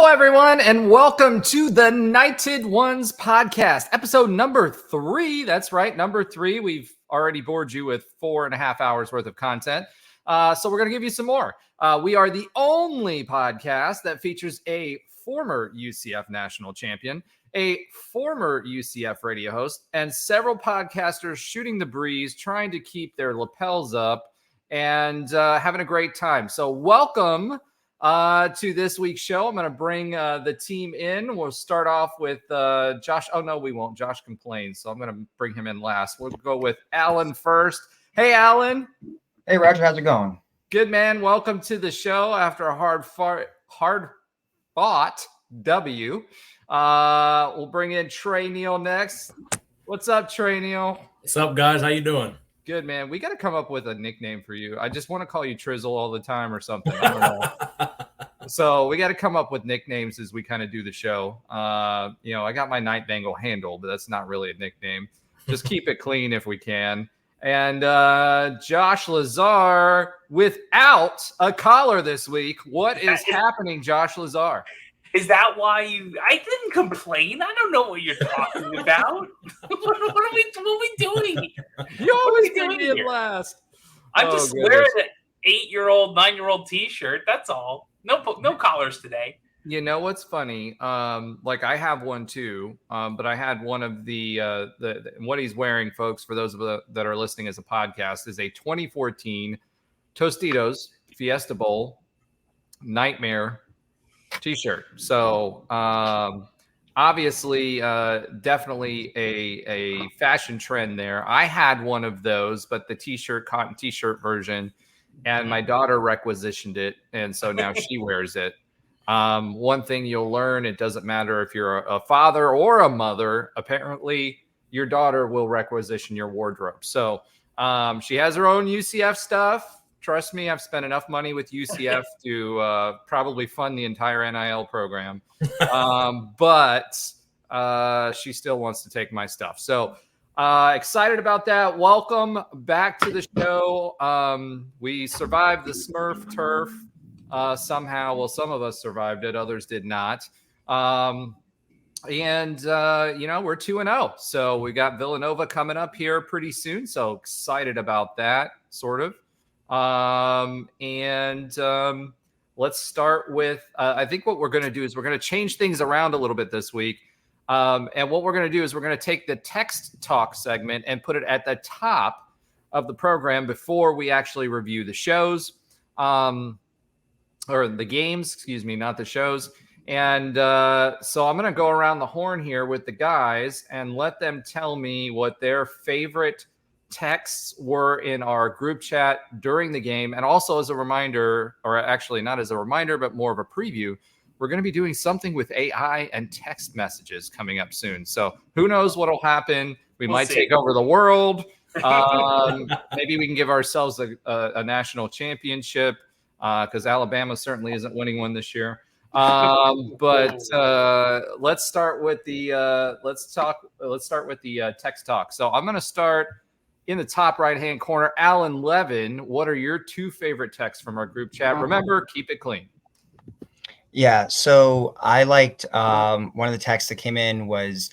Hello, everyone, and welcome to the Knighted Ones podcast, episode number 3. That's right, number 3. We've already bored you with 4.5 hours worth of content, so we're going to give you some more. We are the only podcast that features a former UCF National Champion, a former UCF radio host, and several podcasters shooting the breeze, trying to keep their lapels up and having a great time. So welcome to this week's show. I'm going to bring the team in. We'll start off with Josh. Oh, no, we won't. Josh complains, so I'm going to bring him in last. We'll go with Alan first. Hey, Alan. Hey, Roger. How's it going? Good, man. Welcome to the show after a hard-fought W. We'll bring in Tre Neal next. What's up, Tre Neal? What's up, guys? How you doing? Good, man. We got to come up with a nickname for you. I just want to call you Trizzle all the time or something. I don't know. So we got to come up with nicknames as we kind of do the show. I got my Night Bangle handle, but that's not really a nickname. Just keep it clean if we can. And Josh Lazar without a collar this week. What is happening, Josh Lazar? Is that why I didn't complain? I don't know what you're talking about. what are we doing? You always give me it last. I'm just wearing an 8-year-old, 9-year-old T-shirt. That's all. No collars today. You know what's funny? I have one too, but I had one of the what he's wearing, folks. For those that are listening as a podcast, is a 2014 Tostitos Fiesta Bowl Nightmare T-shirt. So obviously definitely a fashion trend there. I had one of those, but the cotton T-shirt version, and my daughter requisitioned it, and so now she wears it. One thing you'll learn, it doesn't matter if you're a father or a mother, apparently your daughter will requisition your wardrobe. So she has her own UCF stuff. Trust me, I've spent enough money with UCF to probably fund the entire NIL program. But she still wants to take my stuff. So excited about that. Welcome back to the show. We survived the Smurf turf somehow. Well, some of us survived it. Others did not. We're 2-0. So we got Villanova coming up here pretty soon. So excited about that, sort of. Let's start with, I think what we're going to do is we're going to change things around a little bit this week. And what we're going to do is we're going to take the text talk segment and put it at the top of the program before we actually review the shows, or the games, excuse me, not the shows. And, so I'm going to go around the horn here with the guys and let them tell me what their favorite texts were in our group chat during the game. And also as a reminder, or actually not as a reminder, but more of a preview, we're going to be doing something with AI and text messages coming up soon. So who knows what'll happen? We'll might see. Take over the world. Maybe we can give ourselves a national championship because Alabama certainly isn't winning one this year. But let's start with the text talk. So I'm going to start in the top right-hand corner. Alan Levin, what are your 2 favorite texts from our group chat? Remember, keep it clean. Yeah, so I liked one of the texts that came in was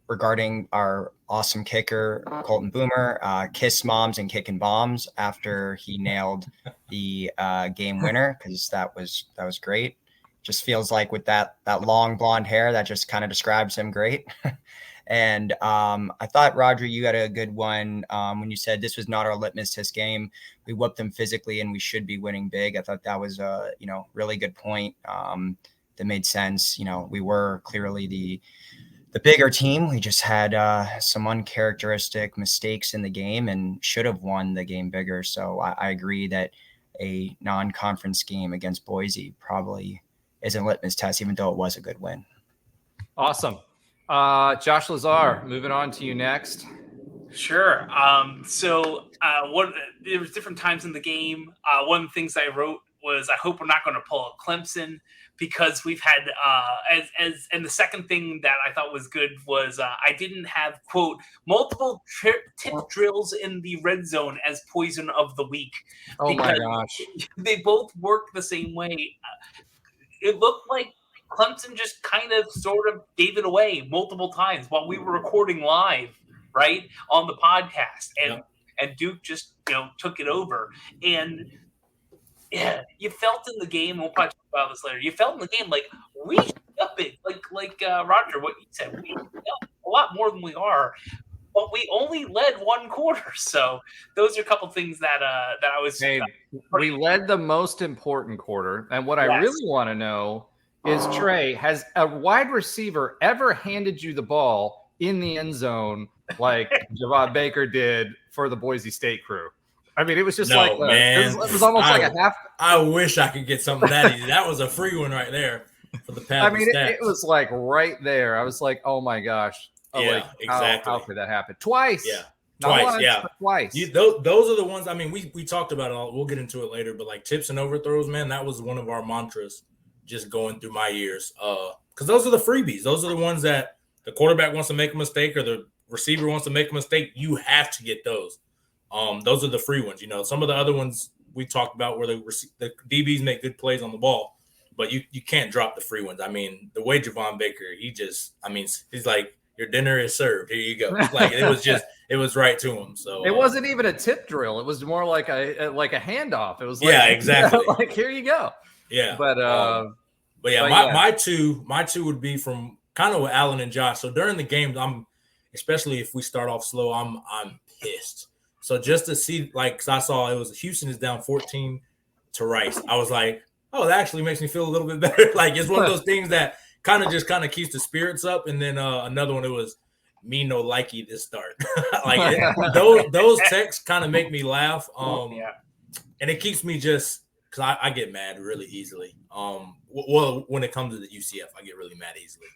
regarding our awesome kicker, COLTON Boomer, kiss moms and kicking bombs after he nailed the game winner, because that was great. Just feels like with that long blonde hair, that just kind of describes him great. And I thought, Roger, you got a good one when you said this was not our litmus test game. We whooped them physically and we should be winning big. I thought that was a really good point that made sense. We were clearly the bigger team. We just had some uncharacteristic mistakes in the game and should have won the game bigger. So I agree that a non-conference game against Boise probably isn't a litmus test, even though it was a good win. Awesome. Josh Lazar, moving on to you next. Sure. There was different times in the game. One of the things I wrote was, I hope we're not going to pull a Clemson, because we've had and the second thing that I thought was good was I didn't have, quote, multiple tip drills in the red zone as poison of the week. Oh my gosh. They both work the same way. it looked like Clemson just kind of sort of gave it away multiple times while we were recording live, right, on the podcast. And Duke just, took it over. And yeah, you felt in the game, we'll probably talk about this later, you felt in the game like we should up it, like Roger, what you said, we up a lot more than we are. But we only led one quarter, so those are a couple things that I was. Hey, we led the most important quarter, and what I really want to know is, Trey, has a wide receiver ever handed you the ball in the end zone like Javon Baker did for the Boise State crew? I mean, it was just it was almost like a half. I wish I could get something that easy. That was a free one right there for the pass. I mean, it was like right there. I was like, oh my gosh. Exactly. How could that happen? Twice. Yeah. Not Twice. once, Yeah. but twice. Those are the ones. I mean, we talked about it. We'll get into it later, but like tips and overthrows, man, that was one of our mantras just going through my ears. Because those are the freebies. Those are the ones that the quarterback wants to make a mistake or the receiver wants to make a mistake. You have to get those. Those are the free ones. Some of the other ones we talked about where the DBs make good plays on the ball, but you can't drop the free ones. I mean, the way Javon Baker, he's like, your dinner is served. Here you go. Like it was right to him. So it wasn't even a tip drill. It was more like a handoff. It was like, exactly. Like here you go. Yeah. But my two would be from kind of with Alan and Josh. So during the games, especially if we start off slow, I'm pissed. So just to see, like, cause I saw it was Houston is down 14 to Rice. I was like, oh, that actually makes me feel a little bit better. Like it's one of those things that kind of keeps the spirits up. And then another one, it was me no likey this start. Like those texts kind of make me laugh. And it keeps me just because I get mad really easily. Well, when it comes to the UCF, I get really mad easily.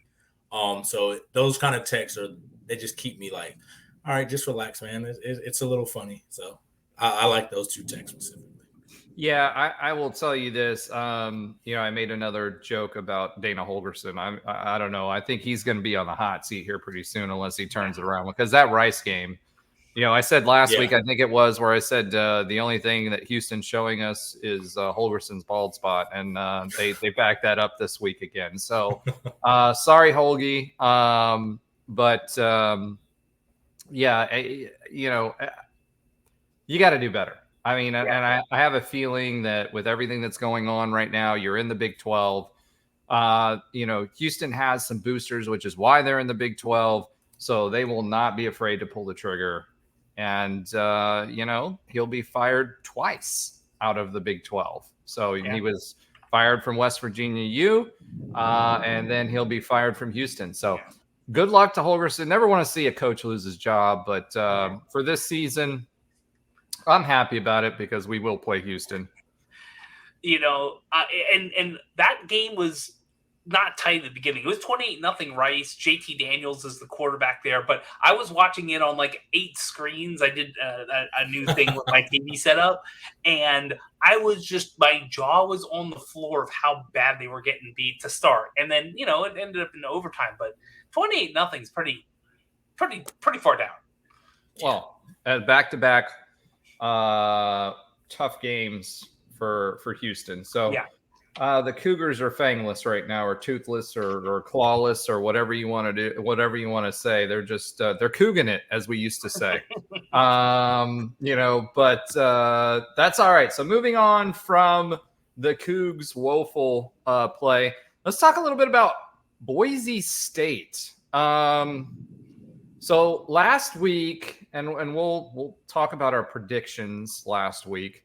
So those kind of texts they just keep me like, all right, just relax, man. It's a little funny. So I like those two texts specifically. Yeah, I will tell you this. I made another joke about Dana Holgerson. I don't know. I think he's going to be on the hot seat here pretty soon unless he turns it around. Because that Rice game, I said last week, I think it was, where I said the only thing that Houston's showing us is Holgerson's bald spot. And they backed that up this week again. So sorry, Holgie. You got to do better. I mean, and I have a feeling that with everything that's going on right now, you're in the Big 12. Houston has some boosters, which is why they're in the Big 12. So they will not be afraid to pull the trigger. And, he'll be fired twice out of the Big 12. So he was fired from West Virginia U, and then he'll be fired from Houston. So good luck to Holgerson. Never want to see a coach lose his job. But for this season, I'm happy about it because we will play Houston. And that game was not tight at the beginning. It was 28-0 Rice. JT Daniels is the quarterback there, but I was watching it on like 8 screens. I did a new thing with my TV setup, and I was just, my jaw was on the floor of how bad they were getting beat to start. And then, it ended up in overtime, but 28-0 is pretty far down. Well, back-to-back tough games for Houston. So the Cougars are fangless right now, or toothless, or clawless, or whatever you want to do, whatever you want to say. They're just they're couging it, as we used to say. But that's all right. So moving on from the Cougs' woeful play, let's talk a little bit about Boise State. So last week, and we'll talk about our predictions last week.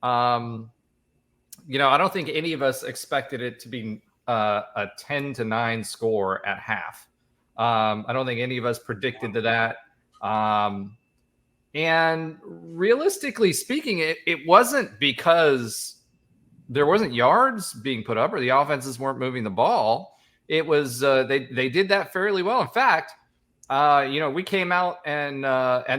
I don't think any of us expected it to be a 10-9 score at half. I don't think any of us predicted that. And realistically speaking, it wasn't because there wasn't yards being put up or the offenses weren't moving the ball. It was they did that fairly well. In fact, we came out and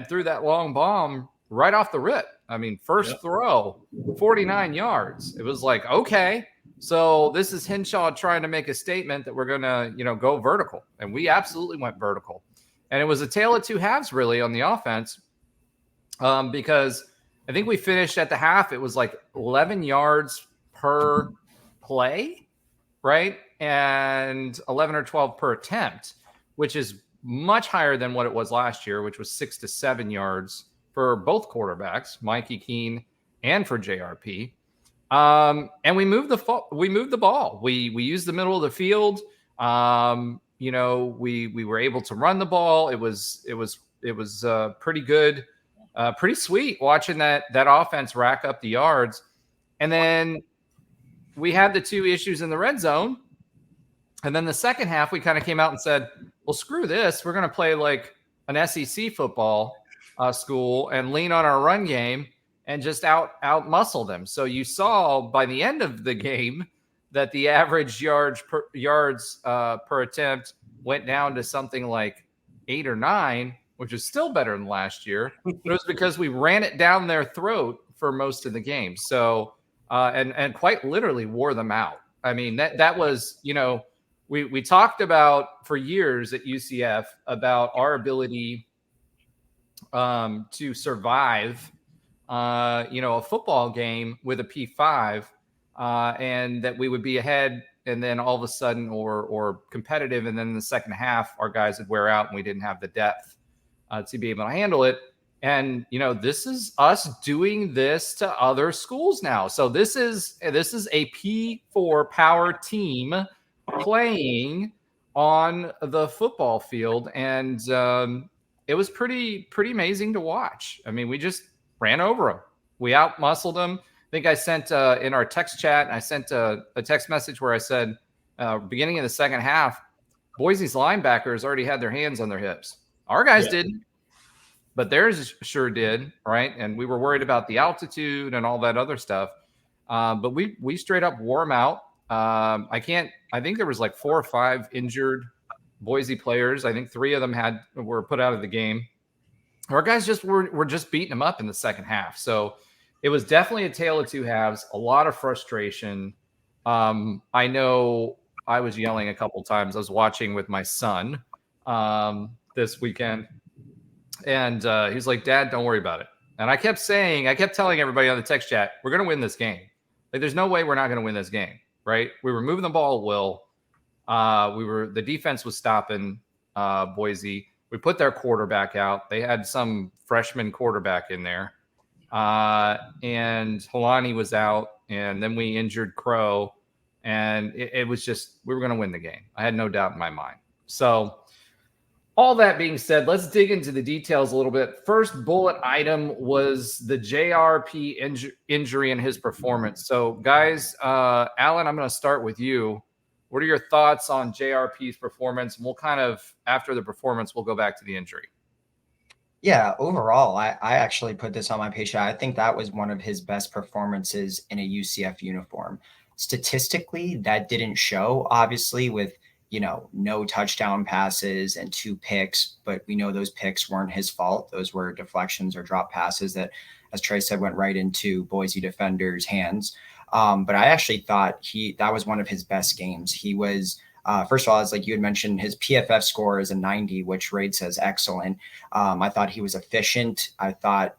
threw that long bomb right off the rip. I mean, first throw, 49 yards. It was like, okay, so this is Hinshaw trying to make a statement that we're going to, go vertical. And we absolutely went vertical. And it was a tale of two halves, really, on the offense, because I think we finished at the half. It was like 11 yards per play. right? And 11 or 12 per attempt, which is much higher than what it was last year, which was 6 to 7 yards for both quarterbacks, Mikey Keene and for JRP. And we moved the ball. We used the middle of the field. We were able to run the ball. It was pretty good, pretty sweet watching that offense rack up the yards. And then we had the 2 issues in the red zone. And then the second half, we kind of came out and said, well, screw this. We're going to play like an SEC football school and lean on our run game and just out muscle them. So you saw by the end of the game that the average yards per attempt went down to something like 8 or 9, which is still better than last year. But it was because we ran it down their throat for most of the game. So and quite literally wore them out. I mean, that was, we talked about for years at UCF about our ability to survive, a football game with a P5, and that we would be ahead and then all of a sudden or competitive. And then in the second half, our guys would wear out and we didn't have the depth to be able to handle it. And, this is us doing this to other schools now. So this is a P4 power team playing on the football field. And it was pretty amazing to watch. I mean, we just ran over them. We out-muscled them. I think I sent in our text chat, I sent a text message where I said, beginning of the second half, Boise's linebackers already had their hands on their hips. Our guys didn't. But theirs sure did, right? And we were worried about the altitude and all that other stuff. But we straight up wore them out. I think there was like 4 or 5 injured Boise players. I think 3 of them were put out of the game. Our guys were just beating them up in the second half. So it was definitely a tale of 2 halves, a lot of frustration. I know I was yelling a couple times. I was watching with my son this weekend. And he's like, Dad, don't worry about it. And I kept telling everybody on the text chat, we're going to win this game. Like, there's no way we're not going to win this game, right? We were moving the ball at will. The defense was stopping Boise. We put their quarterback out. They had some freshman quarterback in there. And Helani was out. And then we injured Crow. And it was just, we were going to win the game. I had no doubt in my mind. So, all that being said, let's dig into the details a little bit. First bullet item was the JRP injury and his performance. So, guys, Alan, I'm going to start with you. What are your thoughts on JRP's performance? And we'll kind of, after the performance, we'll go back to the injury. Yeah, overall, I actually put this on my page. I think that was one of his best performances in a UCF uniform. Statistically, that didn't show, obviously, with no touchdown passes and 2 picks, but we know those picks weren't his fault. Those were deflections or drop passes that, as Trey said, went right into Boise defenders' hands. But I actually thought that was one of his best games. He was, first of all, as like you had mentioned, his PFF score is a 90, which rates as excellent. I thought he was efficient. I thought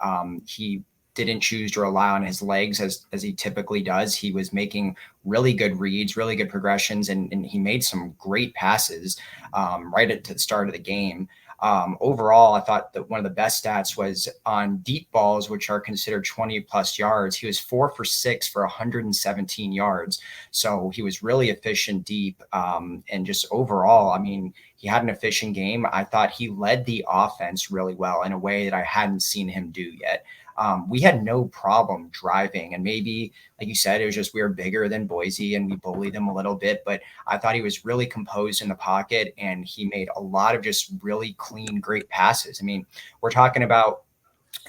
he didn't choose to rely on his legs as he typically does. He was making really good reads, really good progressions, and he made some great passes right at the start of the game. Overall, I thought that one of the best stats was on deep balls, which are considered 20 plus yards. He was 4 for 6 for 117 yards. So he was really efficient deep. And just overall, I mean, he had an efficient game. I thought he led the offense really well in a way that I hadn't seen him do yet. We had no problem driving, and maybe, like you said, it was just we were bigger than Boise and we bullied them a little bit, but I thought he was really composed in the pocket and he made a lot of just really clean, great passes. I mean, we're talking about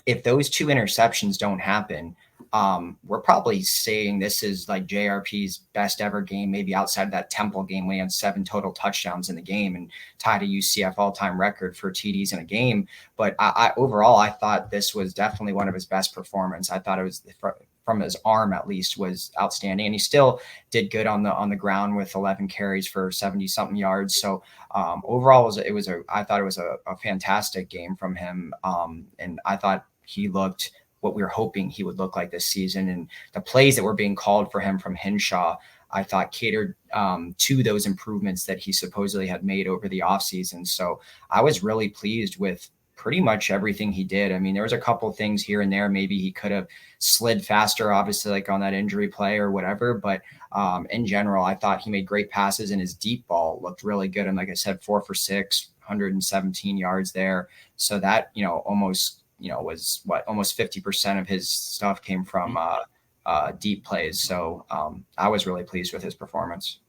if those 2 interceptions don't happen, we're probably saying this is like JRP's best ever game, maybe outside of that Temple game when he had 7 total touchdowns in the game and tied a UCF all-time record for TDs in a game. But overall, I thought this was definitely one of his best performances. I thought it was from his arm at least was outstanding, and he still did good on the ground with 11 carries for 70 something yards. So overall, I thought it was a fantastic game from him, and I thought he looked what we were hoping he would look like this season. And the plays that were being called for him from Hinshaw, I thought catered to those improvements that he supposedly had made over the offseason. So I was really pleased with pretty much everything he did. I mean, there was a couple things here and there. Maybe he could have slid faster, obviously, like on that injury play or whatever. But in general, I thought he made great passes, and his deep ball looked really good. And like I said, 4 for 6, 117 yards there. So that, almost, was almost 50% of his stuff came from deep plays. So I was really pleased with his performance.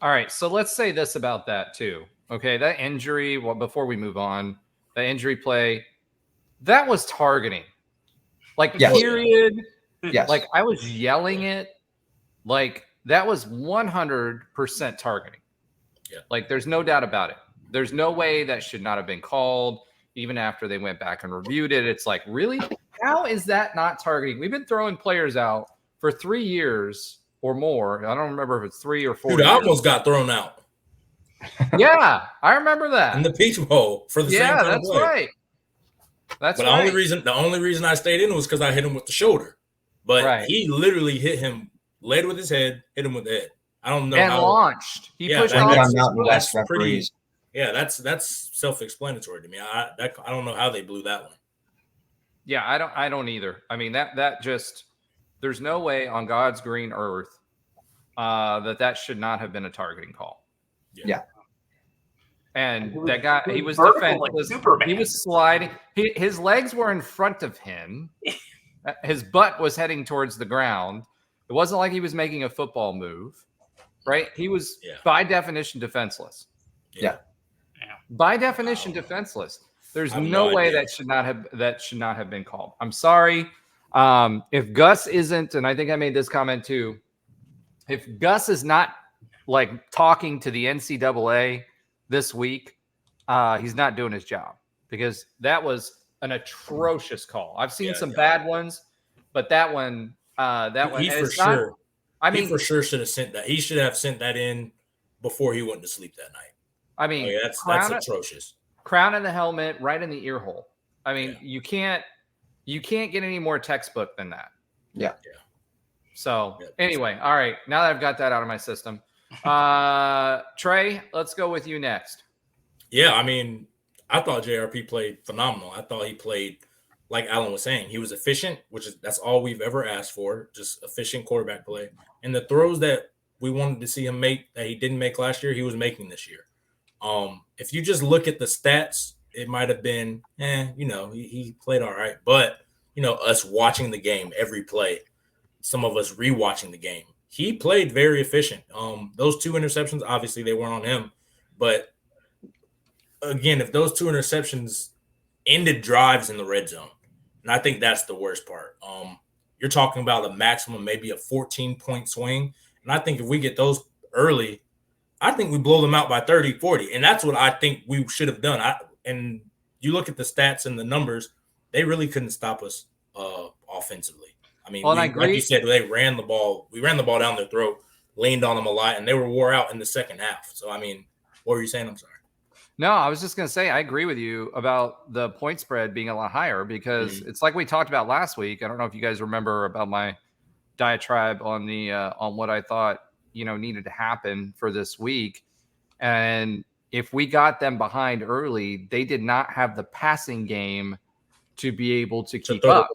All right. So let's say this about that too. Okay. That injury, well, before we move on, the injury play, that was targeting. Like, yes. Period. Yes. Like, I was yelling it. Like, that was 100% targeting. Yeah. Like, there's no doubt about it. There's no way that should not have been called, even after they went back and reviewed it. It's like, really? How is that not targeting? We've been throwing players out for 3 years or more. I don't remember if it's 3 or 4 Dude, years. I almost got thrown out. Yeah, I remember that. In the Peach Bowl for the same kind that's of play. right. That's but right. The only reason I stayed in was because I hit him with the shoulder. But he literally hit him, led with his head, hit him with the head. I don't know and how. launched. He pushed that's pretty. Yeah, that's self-explanatory to me. I don't know how they blew that one. Yeah, I don't either. I mean, that just, there's no way on God's green earth that should not have been a targeting call. Yeah. And that guy, he was defenseless. Like he was sliding. His legs were in front of him. His butt was heading towards the ground. It wasn't like he was making a football move, right? He was by definition defenseless. Yeah. By definition defenseless. There's no way that should not have been called. I'm sorry. If Gus isn't, and I think I made this comment too, if Gus is not like talking to the NCAA this week, he's not doing his job, because that was an atrocious call. I've seen some bad ones, but that one, he for sure. He for sure should have sent that. He should have sent that in before he went to sleep that night. I mean, that's atrocious. Crown in the helmet, right in the ear hole. I mean, you can't get any more textbook than that. Yeah. So anyway, all right. Now that I've got that out of my system, Trey, let's go with you next. Yeah, I mean, I thought JRP played phenomenal. I thought he played, like Alan was saying, he was efficient, that's all we've ever asked for, just efficient quarterback play. And the throws that we wanted to see him make that he didn't make last year, he was making this year. If you just look at the stats, it might have been, he played all right. But, us watching the game every play, some of us rewatching the game, he played very efficient. Those 2 interceptions, obviously they weren't on him. But again, if those 2 interceptions ended drives in the red zone, and I think that's the worst part. You're talking about a maximum, maybe a 14-point swing. And I think if we get those early, I think we blow them out by 30, 40. And that's what I think we should have done. And you look at the stats and the numbers, they really couldn't stop us offensively. I mean, like you said, they ran the ball. We ran the ball down their throat, leaned on them a lot, and they were wore out in the second half. So, I mean, what were you saying? I'm sorry. No, I was just going to say, I agree with you about the point spread being a lot higher, because it's like we talked about last week. I don't know if you guys remember about my diatribe on on what I thought, needed to happen for this week. And if we got them behind early, they did not have the passing game to be able to keep up.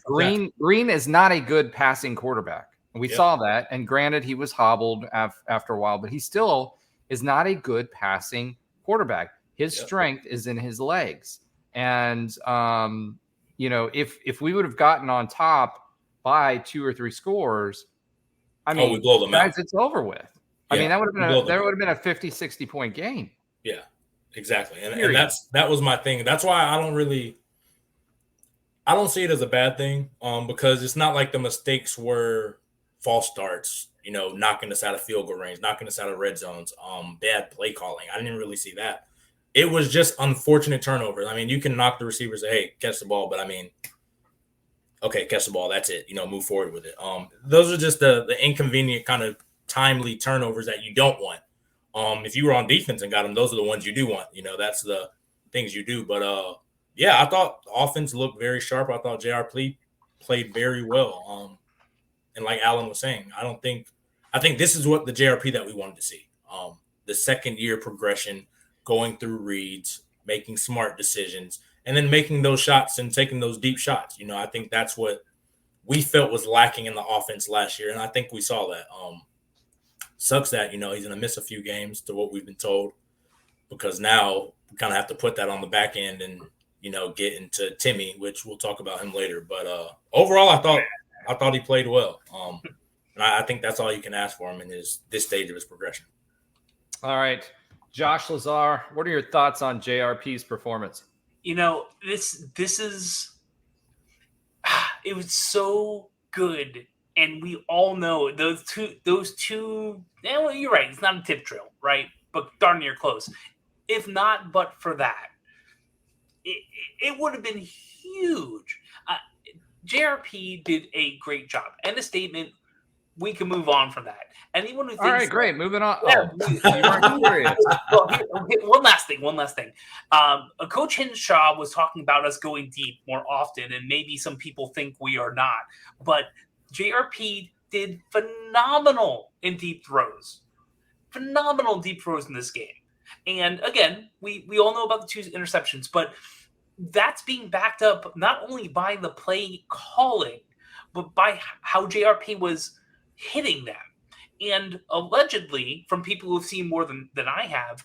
Green is not a good passing quarterback. We saw that. And granted, he was hobbled after a while, but he still is not a good passing quarterback. His strength is in his legs. And, if we would have gotten on top by 2 or 3 scores, I mean, we blow them out. It's over with. I mean, that would have been a 50, 60 point game. Yeah, exactly. And that was my thing. That's why I don't see it as a bad thing, because it's not like the mistakes were false starts, knocking us out of field goal range, knocking us out of red zones, bad play calling. I didn't really see that. It was just unfortunate turnovers. I mean, you can knock the receiver and say, hey, catch the ball, but I mean, okay, catch the ball, that's it, move forward with it. Those are just the inconvenient kind of timely turnovers that you don't want. If you were on defense and got them, those are the ones you do want. That's the things you do. But I thought the offense looked very sharp. I thought JRP played very well. And like Alan was saying, I don't think I think this is what the JRP that we wanted to see. The second year progression, going through reads, making smart decisions, and then making those shots and taking those deep shots. I think that's what we felt was lacking in the offense last year, and I think we saw that. Sucks that, he's going to miss a few games to what we've been told, because now we kind of have to put that on the back end and, get into Timmy, which we'll talk about him later. But overall, I thought he played well. And I think that's all you can ask for him in this stage of his progression. All right. Josh Lazar, what are your thoughts on JRP's performance? This is – it was so good. And we all know those two – well, you're right. It's not a tip drill, right? But darn near close. If not, but for that, it would have been huge. JRP did a great job. End of statement. We can move on from that. Anyone who thinks, all right, great, moving on. Yeah, you weren't curious. Well, one last thing. Coach Hinshaw was talking about us going deep more often, and maybe some people think we are not. But JRP did phenomenal in deep throws. Phenomenal deep throws in this game. And again, we all know about the 2 interceptions, but that's being backed up not only by the play calling, but by how JRP was hitting them. And allegedly, from people who've seen more than I have,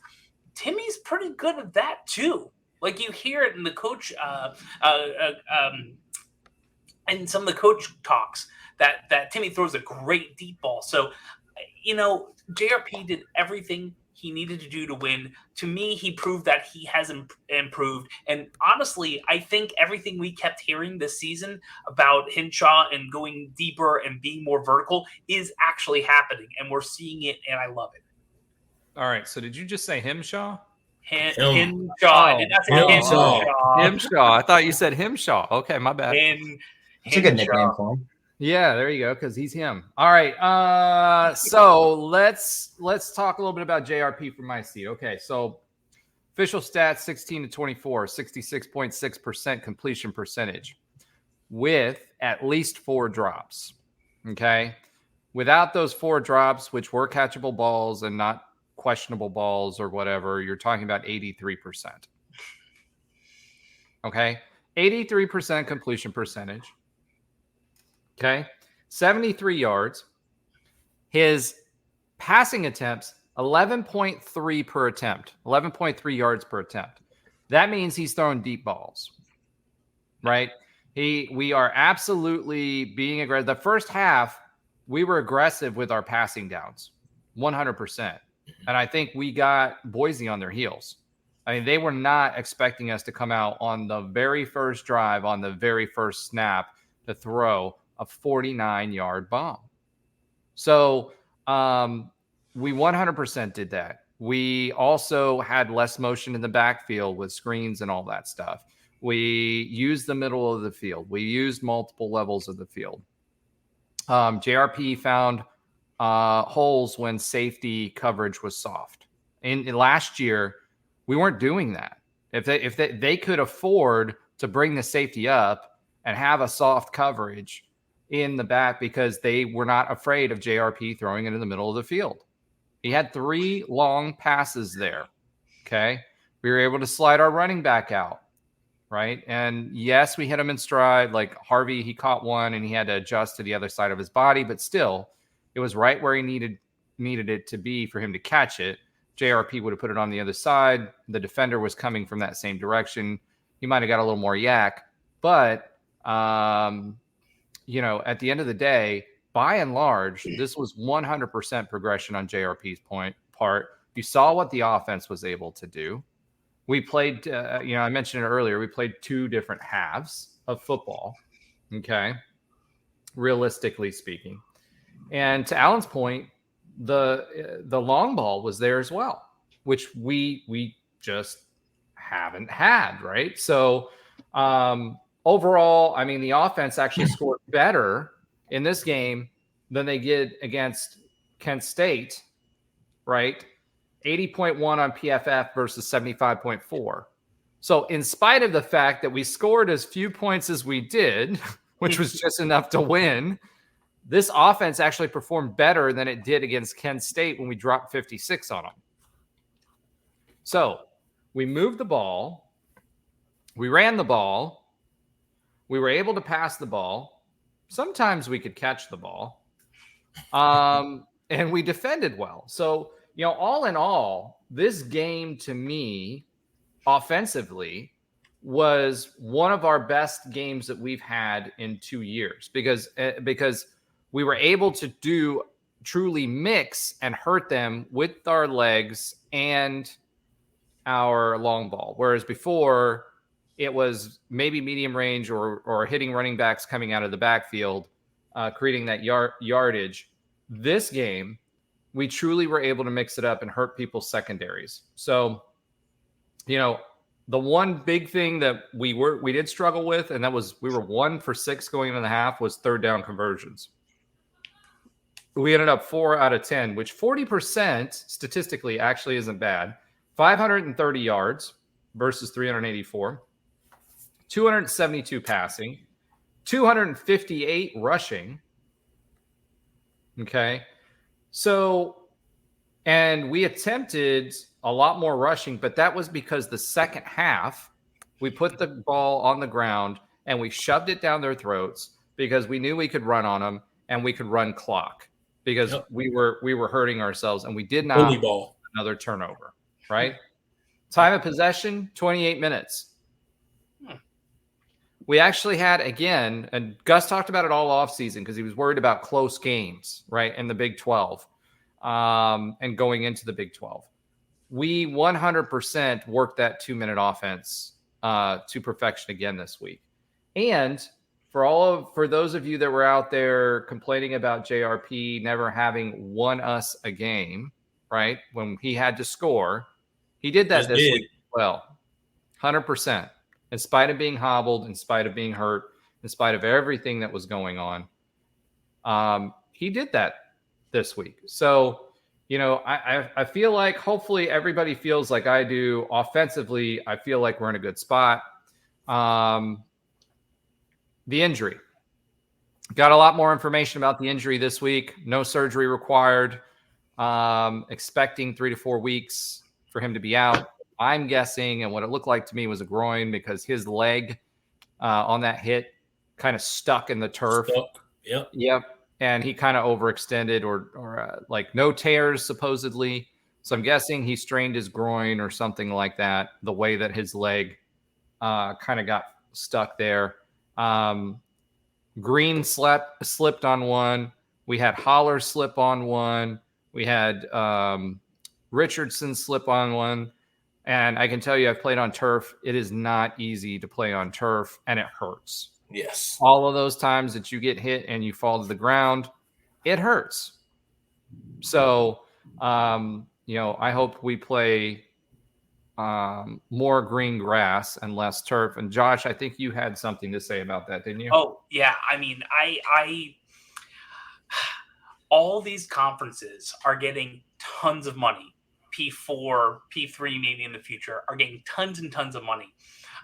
Timmy's pretty good at that too. Like, you hear it in the coach and some of the coach talks that Timmy throws a great deep ball. So, JRP did everything he needed to do to win. To me, he proved that he has improved. And honestly, I think everything we kept hearing this season about Hinshaw and going deeper and being more vertical is actually happening. And we're seeing it, and I love it. All right. So did you just say Hinshaw? Hinshaw. Hinshaw. I thought you said Hinshaw. Okay, my bad. It's a good nickname for him. Yeah, there you go, because he's him. All right, so let's talk a little bit about JRP from my seat. Okay, so official stats, 16-24, 66.6% completion percentage with at least 4 drops, okay? Without those 4 drops, which were catchable balls and not questionable balls or whatever, you're talking about 83%. Okay, 83% completion percentage. Okay, 73 yards. His passing attempts, 11.3 per attempt, 11.3 yards per attempt. That means he's throwing deep balls, right? We are absolutely being aggressive. The first half, we were aggressive with our passing downs, 100%. And I think we got Boise on their heels. I mean, they were not expecting us to come out on the very first drive, on the very first snap, to throw a 49-yard bomb. So we 100% did that. We also had less motion in the backfield with screens and all that stuff. We used the middle of the field. We used multiple levels of the field. JRP found holes when safety coverage was soft. In last year, we weren't doing that. If they could afford to bring the safety up and have a soft coverage in the back, because they were not afraid of JRP throwing it in the middle of the field. He had 3 long passes there. Okay. We were able to slide our running back out. Right. And yes, we hit him in stride. Like Harvey, he caught one and he had to adjust to the other side of his body, but still it was right where he needed it to be for him to catch it. JRP would have put it on the other side. The defender was coming from that same direction. He might've got a little more yak, but, at the end of the day, by and large, this was 100% progression on JRP's part. You saw what the offense was able to do. We played, I mentioned it earlier, we played 2 different halves of football, okay, realistically speaking. And to Alan's point, the long ball was there as well, which we just haven't had, right? So overall, I mean, the offense actually scored better in this game than they did against Kent State, right? 80.1 on PFF versus 75.4. So in spite of the fact that we scored as few points as we did, which was just enough to win, this offense actually performed better than it did against Kent State when we dropped 56 on them. So we moved the ball. We ran the ball. We were able to pass the ball. Sometimes we could catch the ball. And we defended well. So, all in all, this game to me, offensively, was one of our best games that we've had in 2 years because we were able to truly mix and hurt them with our legs and our long ball. Whereas before it was maybe medium range or hitting running backs coming out of the backfield, creating that yardage. This game, we truly were able to mix it up and hurt people's secondaries. So, the one big thing that we did struggle with, and that was we were 1 for 6 going into the half, was third down conversions. We ended up 4 out of 10, which 40% statistically actually isn't bad. 530 yards versus 384, 272 passing, 258 rushing. Okay. So, and we attempted a lot more rushing, but that was because the second half, we put the ball on the ground and we shoved it down their throats because we knew we could run on them and we could run clock because we were hurting ourselves and we did not Volleyball. Another turnover, right? Time of possession, 28 minutes. We actually had, again, and Gus talked about it all offseason because he was worried about close games, right, in the Big 12 and going into the Big 12. We 100% worked that 2-minute offense to perfection again this week. And for those of you that were out there complaining about JRP never having won us a game, right, when he had to score, he did that this week as well, 100%. In spite of being hobbled, in spite of being hurt, in spite of everything that was going on, he did that this week. So, I feel like hopefully everybody feels like I do. Offensively, I feel like we're in a good spot. The injury. Got a lot more information about the injury this week. No surgery required. Expecting 3 to 4 weeks for him to be out. I'm guessing, and what it looked like to me was a groin because his leg on that hit kind of stuck in the turf. Yep. And he kind of overextended or like no tears supposedly. So I'm guessing he strained his groin or something like that, the way that his leg kind of got stuck there. Green slipped on one. We had Holler slip on one. We had Richardson slip on one. And I can tell you, I've played on turf. It is not easy to play on turf, and it hurts. Yes. All of those times that you get hit and you fall to the ground, it hurts. So, I hope we play more green grass and less turf. And Josh, I think you had something to say about that, didn't you? Oh, yeah. I mean, I all these conferences are getting tons of money. P4, P3 maybe in the future are getting tons and tons of money.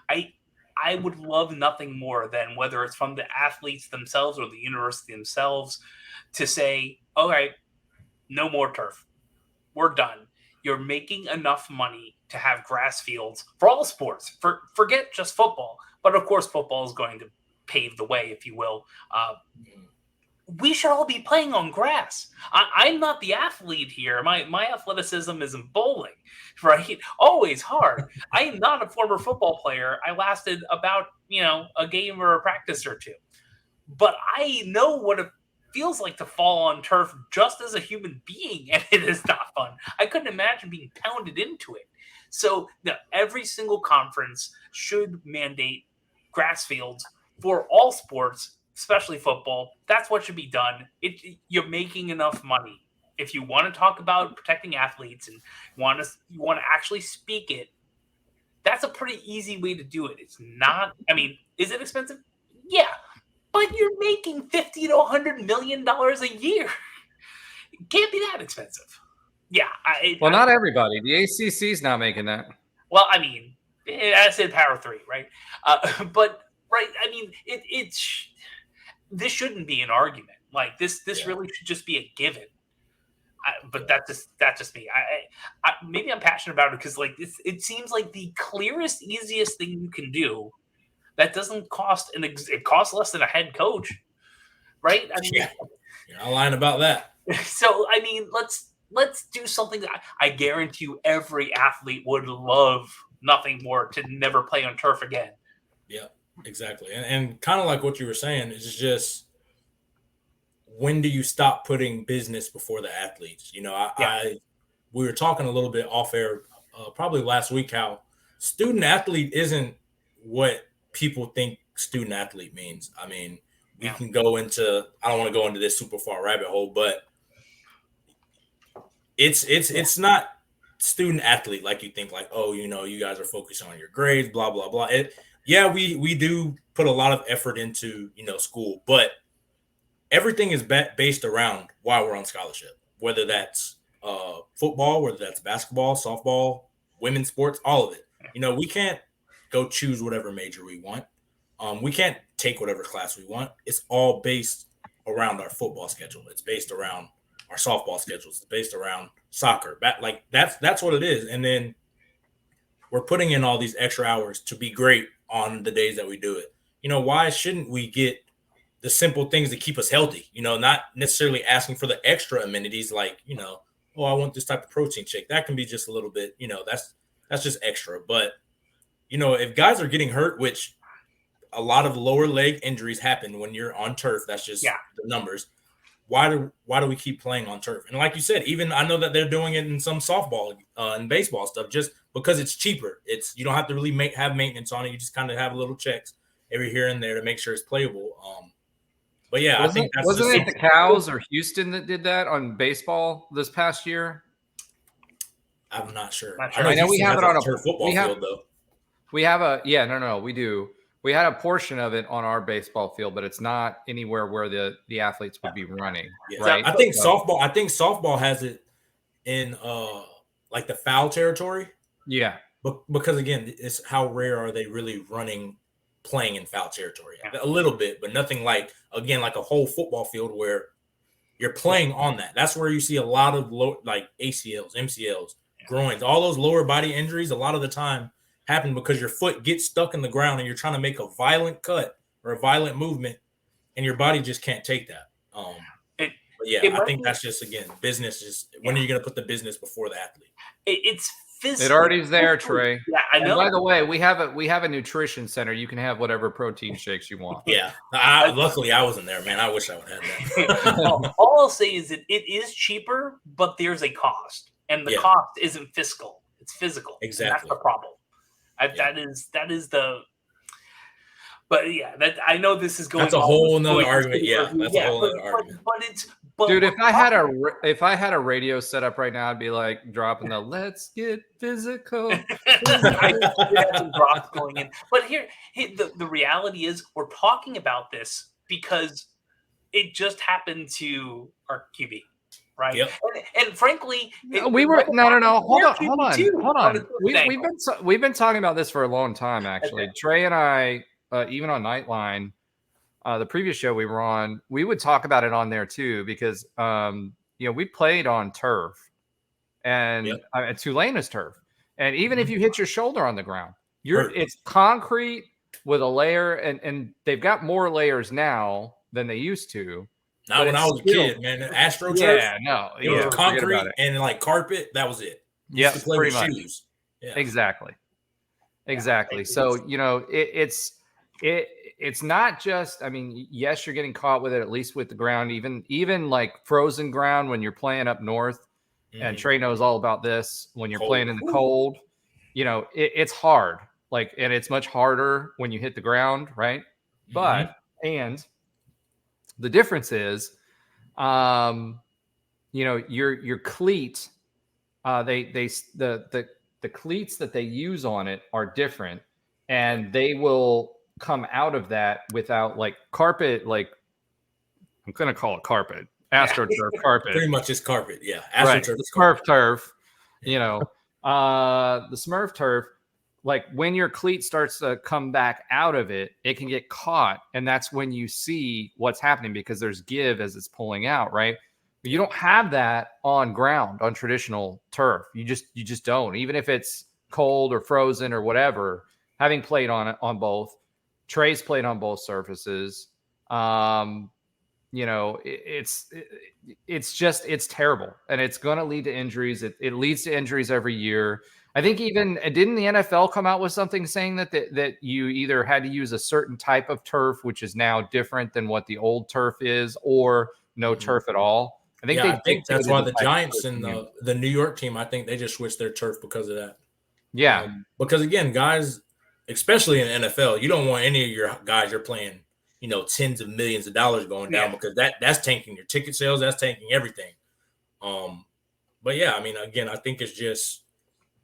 I would love nothing more than whether it's from the athletes themselves or the university themselves to say, all right, no more turf. We're done. You're making enough money to have grass fields for all sports. Forget just football. But of course, football is going to pave the way, if you will. We should all be playing on grass. I'm not the athlete here. My athleticism is in bowling, right? Always hard. I am not a former football player. I lasted about, a game or a practice or two. But I know what it feels like to fall on turf just as a human being, and it is not fun. I couldn't imagine being pounded into it. So every single conference should mandate grass fields for all sports, especially football. That's what should be done. You're making enough money. If you want to talk about protecting athletes and you want to actually speak it, that's a pretty easy way to do it. It's not, is it expensive? Yeah, but you're making $50 to $100 million a year. It can't be that expensive. Yeah. Not everybody. The ACC's not making that. Well, I said Power 3, right? But, right, it's this shouldn't be an argument. Like this really should just be a given. But that's just me. I maybe I'm passionate about it because like it seems like the clearest, easiest thing you can do that doesn't cost it costs less than a head coach, right? I mean, you're not lying about that. So I mean, let's do something that I guarantee you every athlete would love nothing more to never play on turf again. Yeah, exactly. And kind of like what you were saying, it's just, when do you stop putting business before the athletes? You know, we were talking a little bit off air probably last week how student athlete isn't what people think student athlete means. I mean, we can go into, I don't want to go into this super far rabbit hole, but it's not student athlete like you think, like, oh, you know, you guys are focused on your grades, blah, blah, blah. We do put a lot of effort into, you know, school, but everything is based around why we're on scholarship, whether that's football, whether that's basketball, softball, women's sports, all of it. You know, we can't go choose whatever major we want. We can't take whatever class we want. It's all based around our football schedule. It's based around our softball schedules. It's based around soccer. Like that's what it is. And then we're putting in all these extra hours to be great on the days that we do it. You know, why shouldn't we get the simple things that keep us healthy, you know, not necessarily asking for the extra amenities like, you know, oh, I want this type of protein shake. That can be just a little bit, you know, that's just extra. But, you know, if guys are getting hurt, which a lot of lower leg injuries happen when you're on turf, that's just the numbers. Why do we keep playing on turf? And like you said, even I know that they're doing it in some softball and baseball stuff just because it's cheaper. You don't have to really have maintenance on it. You just kind of have little checks every here and there to make sure it's playable. But yeah, I think that's wasn't it the Cows or Houston that did that on baseball this past year? I'm not sure. I know we have it on a football field though. We have we do. We had a portion of it on our baseball field, but it's not anywhere where the athletes would be running. Yeah. Right? I think softball has it in like the foul territory. Yeah. But because again, it's how rare are they really playing in foul territory? A little bit, but nothing like a whole football field where you're playing on that. That's where you see a lot of like ACLs, MCLs, groins, all those lower body injuries. A lot of the time happen because your foot gets stuck in the ground and you're trying to make a violent cut or a violent movement, and your body just can't take that. I think that's just, again, business is when are you going to put the business before the athlete? It's it already's there, Trey. Yeah, I know. And by the way, we have a nutrition center. You can have whatever protein shakes you want. Yeah. Luckily I wasn't there, man. I wish I would have that. All I'll say is that it is cheaper, but there's a cost. And the cost isn't fiscal. It's physical. Exactly. And that's the problem. That is the. But yeah, that I know this is going. That's a whole nother argument. Yeah, that's a whole nother argument. But dude, if I had a radio set up right now, I'd be like dropping the "Let's get physical." I have some drops going in, but here the reality is we're talking about this because it just happened to our QB. Right. Yep. And frankly, we were no. Hold on. We've been talking about this for a long time, actually. Okay. Trey and I, even on Nightline, the previous show we were on, we would talk about it on there too, because we played on turf, and Tulane is turf, and even if you hit your shoulder on the ground, it's concrete with a layer, and they've got more layers now than they used to. Not when I was a kid, man. AstroTurf. Yeah, no. It was concrete and like carpet. That was it. Yeah, pretty much. Shoes. Yeah. Exactly. So it's not just. I mean, yes, you're getting caught with it, at least with the ground, even like frozen ground when you're playing up north. And Trey knows all about this. When you're playing in the cold, it's hard. Like, and it's much harder when you hit the ground, right? But the difference is, your cleat, the cleats that they use on it are different, and they will come out of that without like carpet. Like, I'm going to call it carpet, AstroTurf carpet. Pretty much is carpet. Yeah. AstroTurf, right. Smurf turf, the Smurf turf like when your cleat starts to come back out of it, it can get caught. And that's when you see what's happening because there's give as it's pulling out, right? But you don't have that on ground, on traditional turf. You just don't. Even if it's cold or frozen or whatever, having played on both, Tre's played on both surfaces. You know, it's terrible, and it's going to lead to injuries. It leads to injuries every year. I think even didn't the NFL come out with something saying that you either had to use a certain type of turf, which is now different than what the old turf is, or no turf at all. I think that's why the Giants and the New York team, I think they just switched their turf because of that. Yeah, because again, guys, especially in the NFL, you don't want any of your guys you're playing, you know, tens of millions of dollars going down because that's tanking your ticket sales, that's tanking everything. But yeah, I mean, again, I think it's just.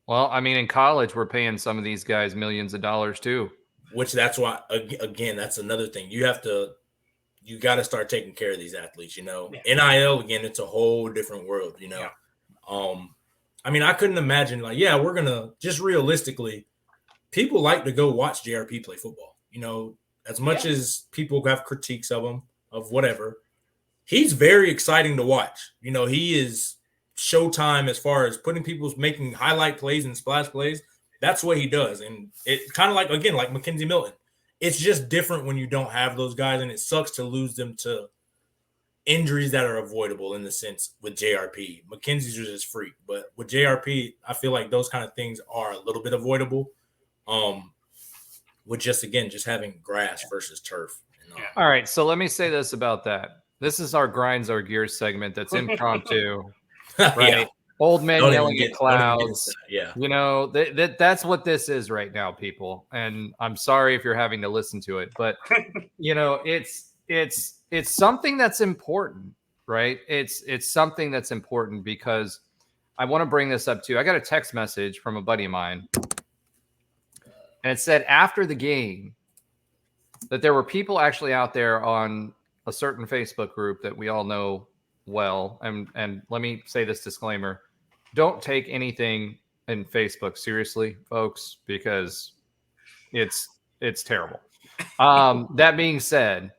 Well, I mean, in college, we're paying some of these guys millions of dollars too. Which that's why, again, that's another thing. You got to start taking care of these athletes, you know. Yeah. NIL, again, it's a whole different world, you know. Yeah. I mean, I couldn't imagine, like, we're going to, just realistically, people like to go watch JRP play football, you know, as much as people have critiques of him, of whatever. He's very exciting to watch. You know, he is showtime as far as making highlight plays and splash plays. That's what he does. And it kind of like, again, like Mackenzie Milton. It's just different when you don't have those guys, and it sucks to lose them to injuries that are avoidable in the sense with JRP. Mackenzie's was just freak, but with JRP, I feel like those kind of things are a little bit avoidable. With just having grass versus turf. All right, so let me say this about that. This is our grinds our gears segment that's impromptu, right? Old men yelling at clouds. Yeah, you know that's what this is right now, people. And I'm sorry if you're having to listen to it, but you know it's something that's important, right? It's something that's important because I want to bring this up too. I got a text message from a buddy of mine, and it said after the game that there were people actually out there on a certain Facebook group that we all know well. And let me say this disclaimer. Don't take anything in Facebook seriously, folks, because it's terrible. That being said,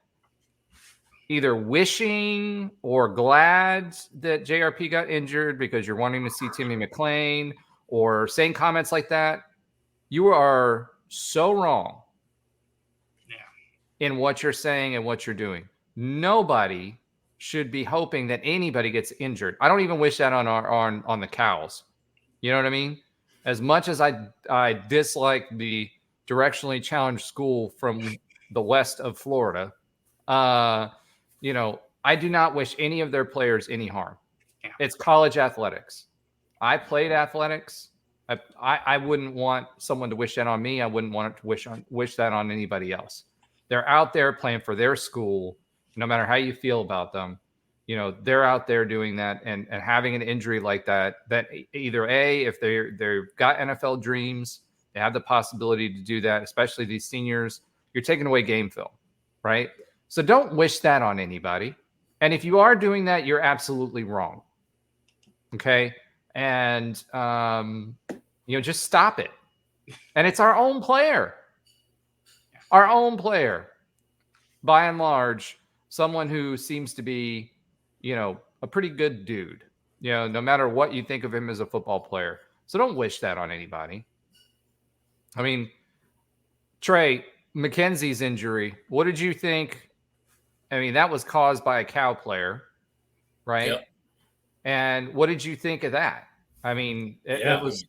either wishing or glad that JRP got injured because you're wanting to see Timmy McClain or saying comments like that, you are so wrong in what you're saying and what you're doing. Nobody should be hoping that anybody gets injured. I don't even wish that on the Cows. You know what I mean? As much as I dislike the directionally challenged school from the west of Florida, you know, I do not wish any of their players any harm. Yeah. It's college athletics. I played athletics. I wouldn't want someone to wish that on me. I wouldn't want to wish that on anybody else. They're out there playing for their school. No matter how you feel about them, you know, they're out there doing that and having an injury like that either if they've got NFL dreams, they have the possibility to do that, especially these seniors, you're taking away game film, right? So don't wish that on anybody. And if you are doing that, you're absolutely wrong. Okay. And, you know, just stop it. And it's our own player, by and large. Someone who seems to be, you know, a pretty good dude, you know, no matter what you think of him as a football player. So don't wish that on anybody. I mean, Tre, Mackenzie's injury, what did you think? I mean, that was caused by a Cow player, right? Yep. And what did you think of that? I mean, it was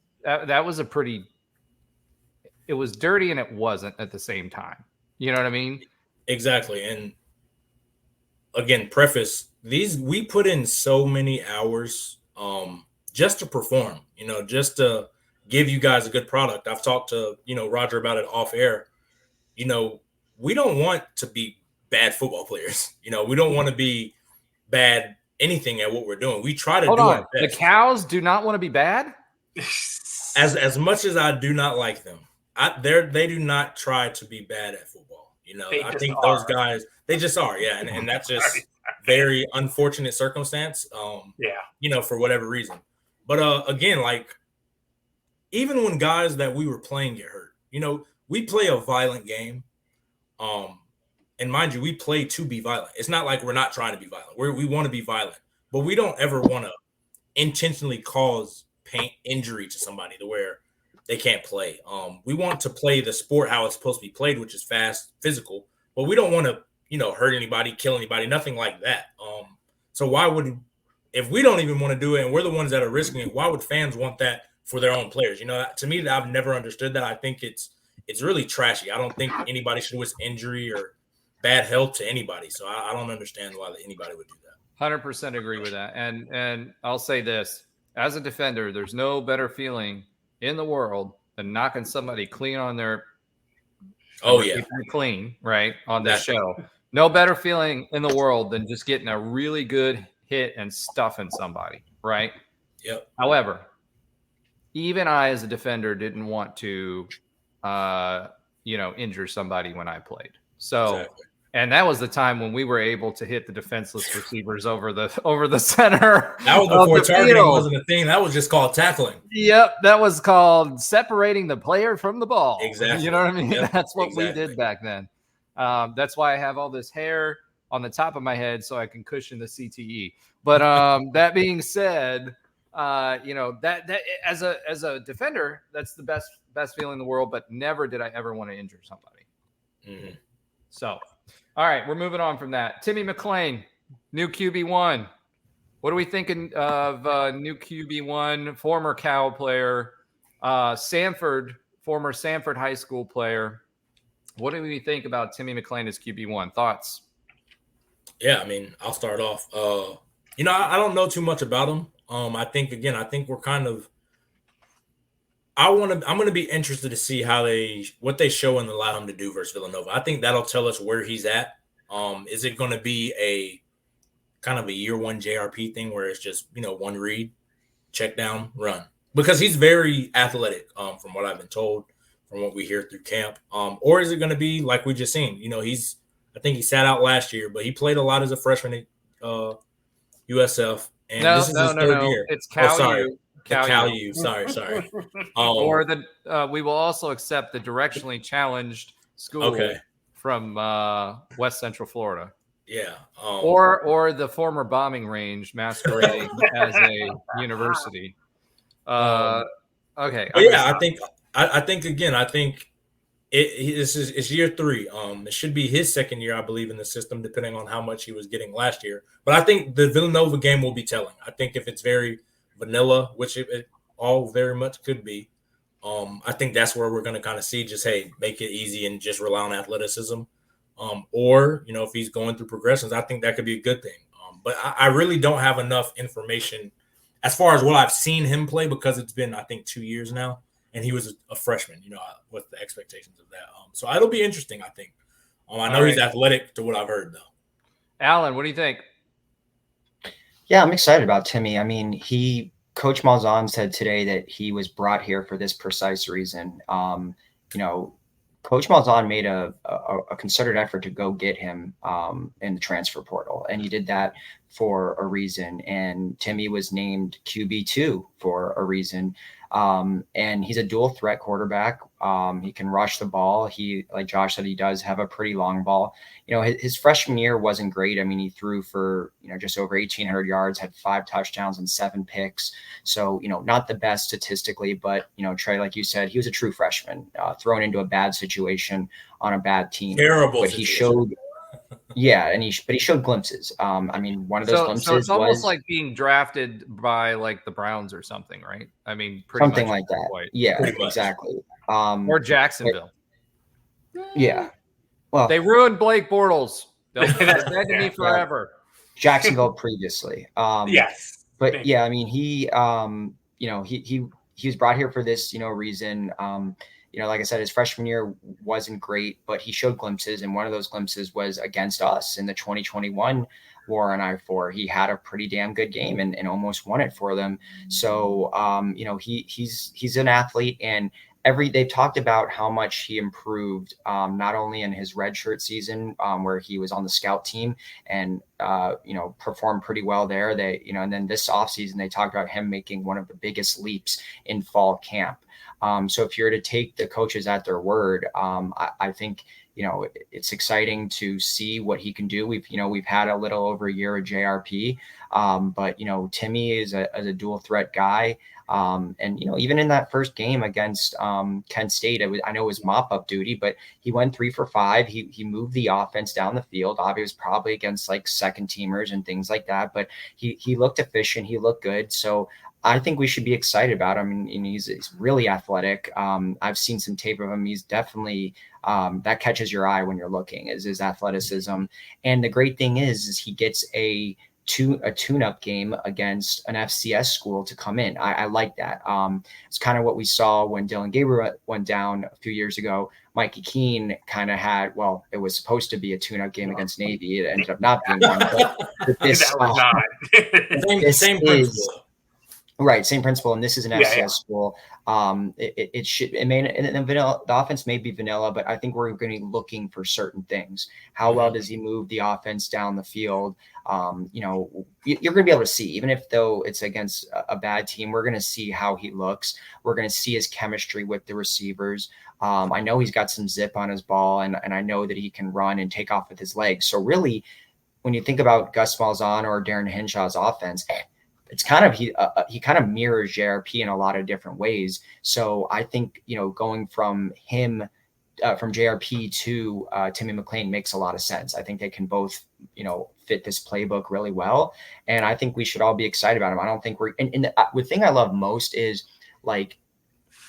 dirty and it wasn't at the same time. You know what I mean? Exactly. And again, preface, we put in so many hours just to perform, you know, just to give you guys a good product. I've talked to, you know, Roger about it off air. You know, we don't want to be bad football players. You know, we don't want to be bad anything at what we're doing. We try to do our best. The Cows do not want to be bad? As much as I do not like them, they do not try to be bad at football. You know, I think those guys, they just are. Yeah. And that's just very unfortunate circumstance. You know, for whatever reason. But again, like even when guys that we were playing get hurt, we play a violent game. And mind you, we play to be violent. It's not like we're not trying to be violent. We want to be violent, but we don't ever want to intentionally cause pain, injury to somebody to where they can't play. We want to play the sport how it's supposed to be played, which is fast, physical, but we don't want to, hurt anybody, kill anybody, nothing like that. So if we don't even want to do it and we're the ones that are risking it, why would fans want that for their own players? To me, I've never understood that. I think it's really trashy. I don't think anybody should wish injury or bad health to anybody. So I don't understand why anybody would do that. 100% agree with that. And I'll say this, as a defender, there's no better feeling in the world than knocking somebody clean on their clean, right, on the show. No better feeling in the world than just getting a really good hit and stuffing somebody, right? Yep. However, even I as a defender didn't want to injure somebody when I played. So exactly. And that was the time when we were able to hit the defenseless receivers over the center. That was before targeting wasn't a thing. That was just called tackling. Yep, that was called separating the player from the ball. Exactly. You know what I mean? Yep. That's what we did back then. That's why I have all this hair on the top of my head so I can cushion the CTE. But that being said, that as a defender, that's the best feeling in the world. But never did I ever want to injure somebody. Mm-hmm. So. All right, we're moving on from that. Timmy McClain, new QB1. What are we thinking of new QB1, former Cal player, former Sanford High School player? What do we think about Timmy McClain as QB1? Thoughts? Yeah, I mean, I'll start off. I don't know too much about him. I think we're kind of I'm going to be interested to see what they show and allow him to do versus Villanova. I think that'll tell us where he's at. Is it going to be a kind of a year one JRP thing where it's just, one read, check down, run? Because he's very athletic, from what I've been told, from what we hear through camp. Or is it going to be like we just seen? I think he sat out last year, but he played a lot as a freshman at USF. And this is his third year. It's Cal. Cal U. Sorry. Or we will also accept the directionally challenged school from West Central Florida. Yeah. Or the former bombing range masquerading as a university. Okay. But yeah, I think it's year 3. It should be his second year, I believe, in the system, depending on how much he was getting last year. But I think the Villanova game will be telling. I think if it's very vanilla, which it all very much could be, I think that's where we're going to kind of see just, hey, make it easy and just rely on athleticism. Or, if he's going through progressions, I think that could be a good thing. But I really don't have enough information as far as what I've seen him play, because it's been, I think, 2 years now, and he was a freshman, with the expectations of that. So it'll be interesting, I think. I know he's athletic to what I've heard, though. Alan, what do you think? Yeah, I'm excited about Timmy. I mean, Coach Malzahn said today that he was brought here for this precise reason. Coach Malzahn made a concerted effort to go get him in the transfer portal, and he did that for a reason. And Timmy was named QB2 for a reason. And he's a dual threat quarterback. He can rush the ball. He, like Josh said, he does have a pretty long ball. His freshman year wasn't great. I mean, he threw for, just over 1,800 yards, had 5 touchdowns and 7 picks. So, not the best statistically, but, Trey, like you said, he was a true freshman, thrown into a bad situation on a bad team. Terrible. But he showed, but he showed glimpses. I mean, one of those glimpses so it's almost like being drafted by like the Browns or something, right? I mean, pretty something much like that. White. Yeah, exactly. Or Jacksonville. Yeah. Well, they ruined Blake Bortles. They'll be dead to me forever. Jacksonville previously. Yes. But yeah, I mean, he was brought here for this, reason. Like I said, his freshman year wasn't great, but he showed glimpses. And one of those glimpses was against us in the 2021 War on I-4. He had a pretty damn good game and almost won it for them. So, he's an athlete, and they've talked about how much he improved, not only in his redshirt season, where he was on the scout team and, performed pretty well there. And then this offseason, they talked about him making one of the biggest leaps in fall camp. So if you're to take the coaches at their word, I think, it's exciting to see what he can do. We've had a little over a year of JRP, but Timmy is a dual threat guy. And even in that first game against Kent State, I know it was mop up duty, but he went 3 for 5. He moved the offense down the field. Obviously, it was probably against like second teamers and things like that, but he looked efficient. He looked good. So I think we should be excited about him. And he's really athletic. I've seen some tape of him. He's definitely that catches your eye when you're looking, is his athleticism. And the great thing is he gets a tune-up game against an FCS school to come in. I like that. It's kind of what we saw when Dylan Gabriel went down a few years ago. Mikey Keene kind of had, well, it was supposed to be a tune-up game against Navy. It ended up not being one. But this, same principle. Right, same principle, and this is an FCS school. The offense may be vanilla, but I think we're going to be looking for certain things. How well does he move the offense down the field? You're going to be able to see, even if though it's against a bad team, we're going to see how he looks. We're going to see his chemistry with the receivers. I know he's got some zip on his ball, and I know that he can run and take off with his legs. So really, when you think about Gus Malzahn or Darren Hinshaw's offense, it's kind of he kind of mirrors JRP in a lot of different ways. So I think going from him from JRP to Timmy McClain makes a lot of sense. I think they can both fit this playbook really well, and I think we should all be excited about him. I don't think we're and the thing I love most is like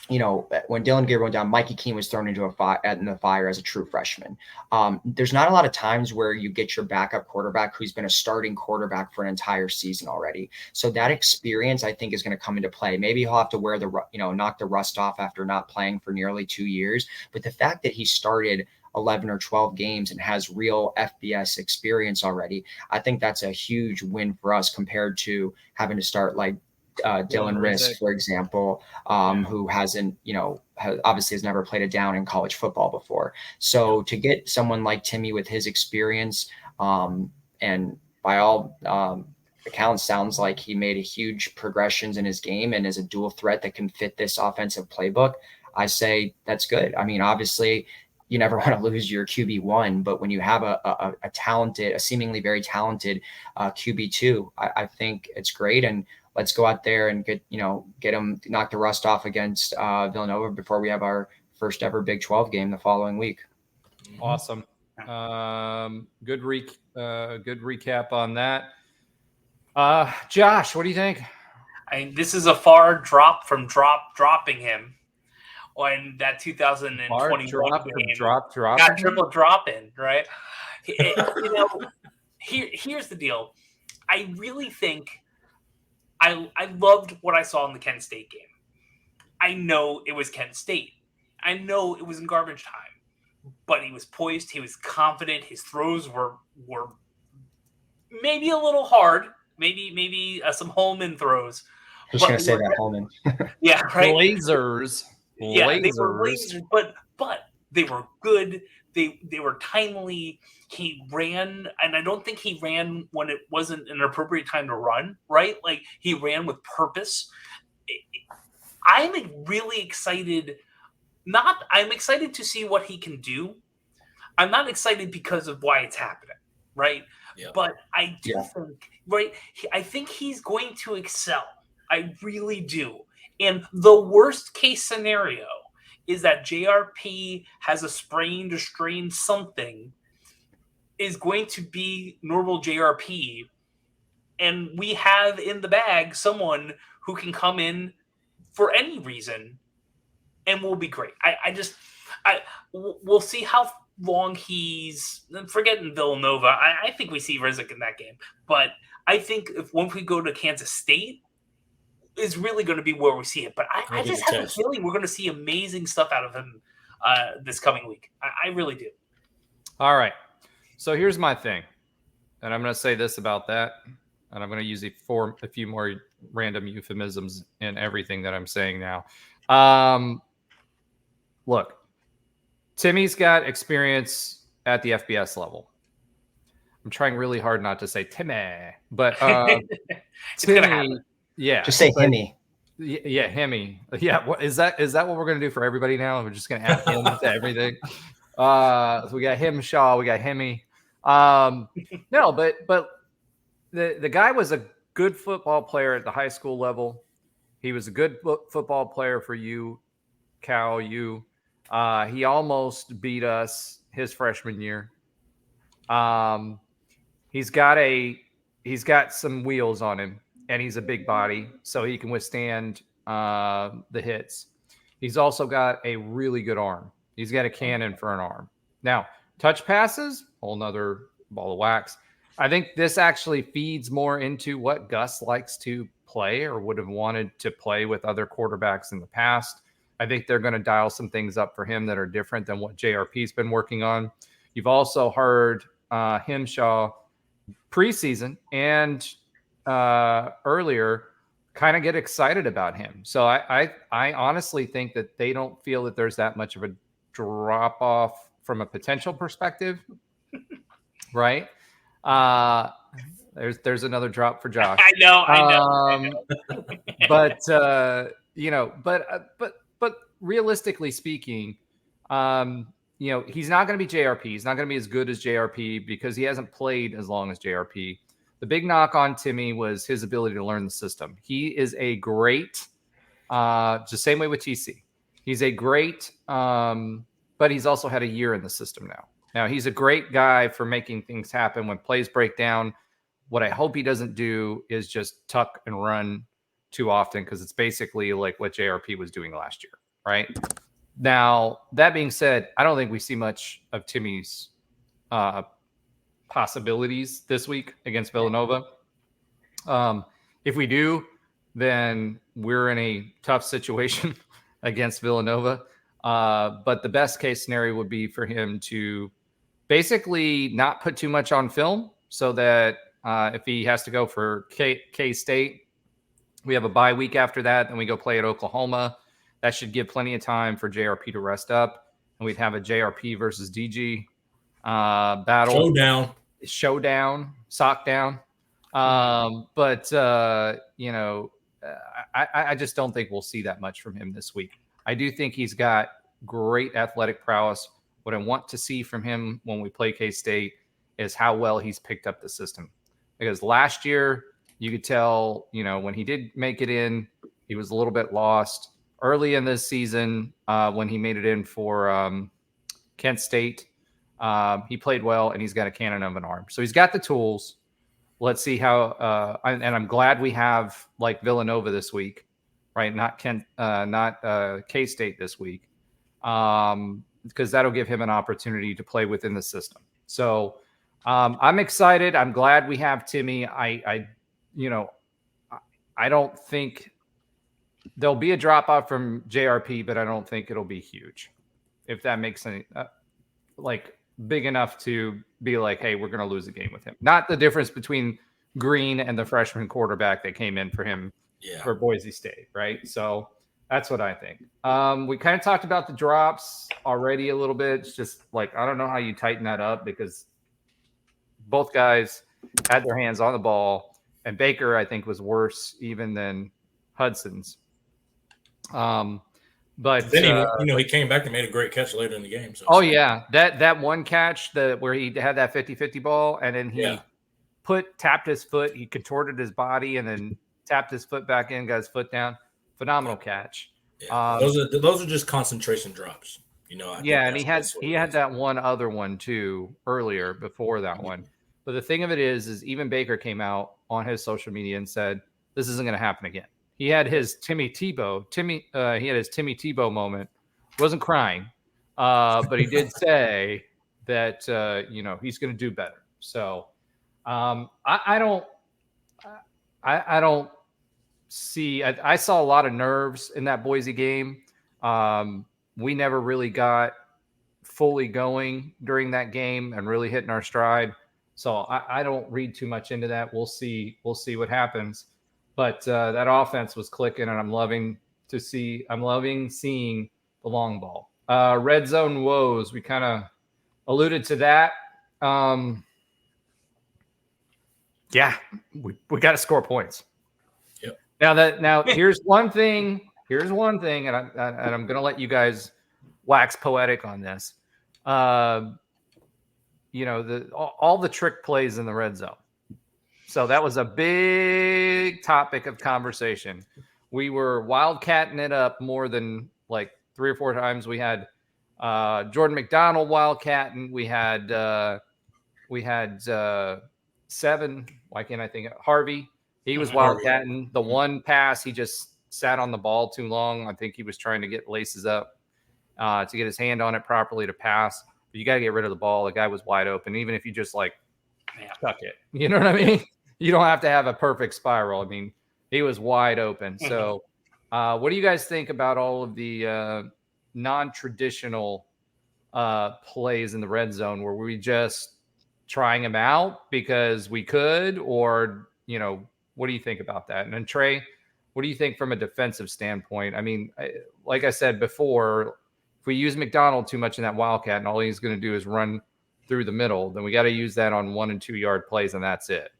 when Dylan Gabriel went down, Mikey Keene was thrown into the fire as a true freshman. There's not a lot of times where you get your backup quarterback who's been a starting quarterback for an entire season already. So that experience, I think, is going to come into play. Maybe he'll have to wear knock the rust off after not playing for nearly 2 years. But the fact that he started 11 or 12 games and has real FBS experience already, I think that's a huge win for us compared to having to start like Dylan Risk, for example, who hasn't, obviously has never played a down in college football before. So to get someone like Timmy with his experience, and by all accounts, sounds like he made a huge progressions in his game and is a dual threat that can fit this offensive playbook, I say that's good. I mean, obviously, you never want to lose your QB1, but when you have a seemingly very talented QB2, I think it's great. And let's go out there and get them knock the rust off against Villanova before we have our first ever Big 12 game the following week. Awesome. Good recap on that. Josh, what do you think? This is a far drop from dropping him on that 2021 game. Drop. Got triple drop in, right? Here's the deal. I really think I loved what I saw in the Kent State game. I know it was Kent State. I know it was in garbage time, but he was poised. He was confident. His throws were maybe a little hard, maybe some Holman throws. Just going to say that Holman. Yeah, right. Lasers. Yeah, they were lasers, but they were good. They were timely. He ran, and I don't think he ran when it wasn't an appropriate time to run, right? Like, he ran with purpose. I'm really excited. I'm excited to see what he can do. I'm not excited because of why it's happening, right? Yeah. But I do think, right? I think he's going to excel. I really do. And the worst case scenario is that JRP has a sprained or strained something, is going to be normal JRP. And we have in the bag someone who can come in for any reason and will be great. We'll see how long he's forgetting Villanova. I think we see Rizek in that game, but I think once we go to Kansas State, is really going to be where we see it. But I just have a feeling we're going to see amazing stuff out of him this coming week. I really do. All right. So here's my thing. And I'm going to say this about that. And I'm going to use a few more random euphemisms in everything that I'm saying now. Look, Timmy's got experience at the FBS level. I'm trying really hard not to say Timmy, but Timmy. Yeah, just say Timmy. Yeah, Hemi. Yeah, what is that? Is that what we're gonna do for everybody now? We're just gonna add him to everything. So we got Hinshaw, we got Hemi. No, but the guy was a good football player at the high school level. He was a good football player for you, Cal. You. He almost beat us his freshman year. He's got some wheels on him, and he's a big body, so he can withstand the hits. He's also got a really good arm. He's got a cannon for an arm. Now, touch passes, whole nother ball of wax. I think this actually feeds more into what Gus likes to play or would have wanted to play with other quarterbacks in the past. I think they're going to dial some things up for him that are different than what JRP's been working on. You've also heard Hinshaw preseason and earlier kind of get excited about him. So I honestly think that they don't feel that there's that much of a drop off from a potential perspective, right? There's another drop for Josh. I know. But but realistically speaking, he's not going to be JRP. He's not going to be as good as JRP because he hasn't played as long as JRP. The big knock on Timmy was his ability to learn the system. He is a great, just the same way with TC. He's a great, but he's also had a year in the system now. Now, he's a great guy for making things happen when plays break down. What I hope he doesn't do is just tuck and run too often because it's basically like what JRP was doing last year, right? Now, that being said, I don't think we see much of Timmy's possibilities this week against Villanova. If we do, then we're in a tough situation against Villanova. But the best case scenario would be for him to basically not put too much on film so that if he has to go for K-State, we have a bye week after that, and we go play at Oklahoma. That should give plenty of time for JRP to rest up, and we'd have a JRP versus DG battle. Showdown, sock down. But I just don't think we'll see that much from him this week. I do think he's got great athletic prowess. What I want to see from him when we play K-State is how well he's picked up the system. Because last year, you could tell, when he did make it in, he was a little bit lost. Early in this season, when he made it in for Kent State, he played well, and he's got a cannon of an arm. So he's got the tools. Let's see how and I'm glad we have like Villanova this week, right? Not K-State this week, because that'll give him an opportunity to play within the system. So I'm excited. I'm glad we have Timmy. I don't think there'll be a drop off from JRP, but I don't think it'll be huge. If that makes any big enough to be like, hey, we're going to lose a game with him. Not the difference between Green and the freshman quarterback that came in for him for Boise State, right? So that's what I think. We kind of talked about the drops already a little bit. It's just like, I don't know how you tighten that up because both guys had their hands on the ball, and Baker, I think, was worse even than Hudson's. But then he came back and made a great catch later in the game. So that one catch where he had that 50-50 ball, and then he tapped his foot, he contorted his body, and then tapped his foot back in, got his foot down. Phenomenal catch. Yeah. Those are just concentration drops. And he had that one other one too earlier before that one. But the thing of it is even Baker came out on his social media and said this isn't going to happen again. He had his Timmy Tebow moment. Wasn't crying, but he did say that he's going to do better. So I don't see. I saw a lot of nerves in that Boise game. We never really got fully going during that game and really hitting our stride. So I don't read too much into that. We'll see what happens. But that offense was clicking, and I'm loving seeing the long ball. Red zone woes. We kind of alluded to that. We got to score points. Yep. Now here's one thing, and I'm going to let you guys wax poetic on this. All the trick plays in the red zone. So that was a big topic of conversation. We were wildcatting it up more than like 3 or 4 times. We had Jordan McDonald wildcatting. We had 7. Why can't I think of Harvey? He was wildcatting. The one pass, he just sat on the ball too long. I think he was trying to get laces up to get his hand on it properly to pass. But you got to get rid of the ball. The guy was wide open. Even if you just like tuck it, you know what I mean? You don't have to have a perfect spiral. I mean, he was wide open. So what do you guys think about all of the non-traditional plays in the red zone? Were we just trying them out because we could, or, what do you think about that? And then Trey, what do you think from a defensive standpoint? I mean, like I said before, if we use McDonald too much in that wildcat and all he's going to do is run through the middle, then we got to use that on 1 and 2 yard plays, and that's it.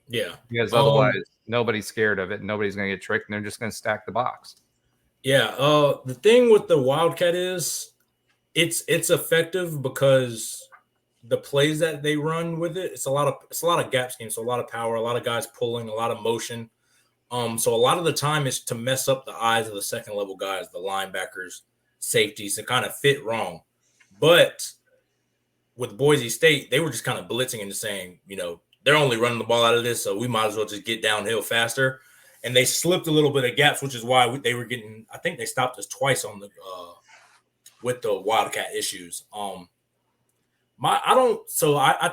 Yeah. Because otherwise nobody's scared of it and nobody's going to get tricked and they're just going to stack the box. Yeah. The thing with the wildcat is it's effective because the plays that they run with it, it's a lot of gap schemes, so a lot of power, a lot of guys pulling, a lot of motion. So a lot of the time is to mess up the eyes of the second level guys, the linebackers, safeties, to kind of fit wrong. But with Boise State, they were just kind of blitzing and just saying, they're only running the ball out of this, so we might as well just get downhill faster. And they slipped a little bit of gaps, which is why they were getting. I think they stopped us twice on the with the wildcat issues. I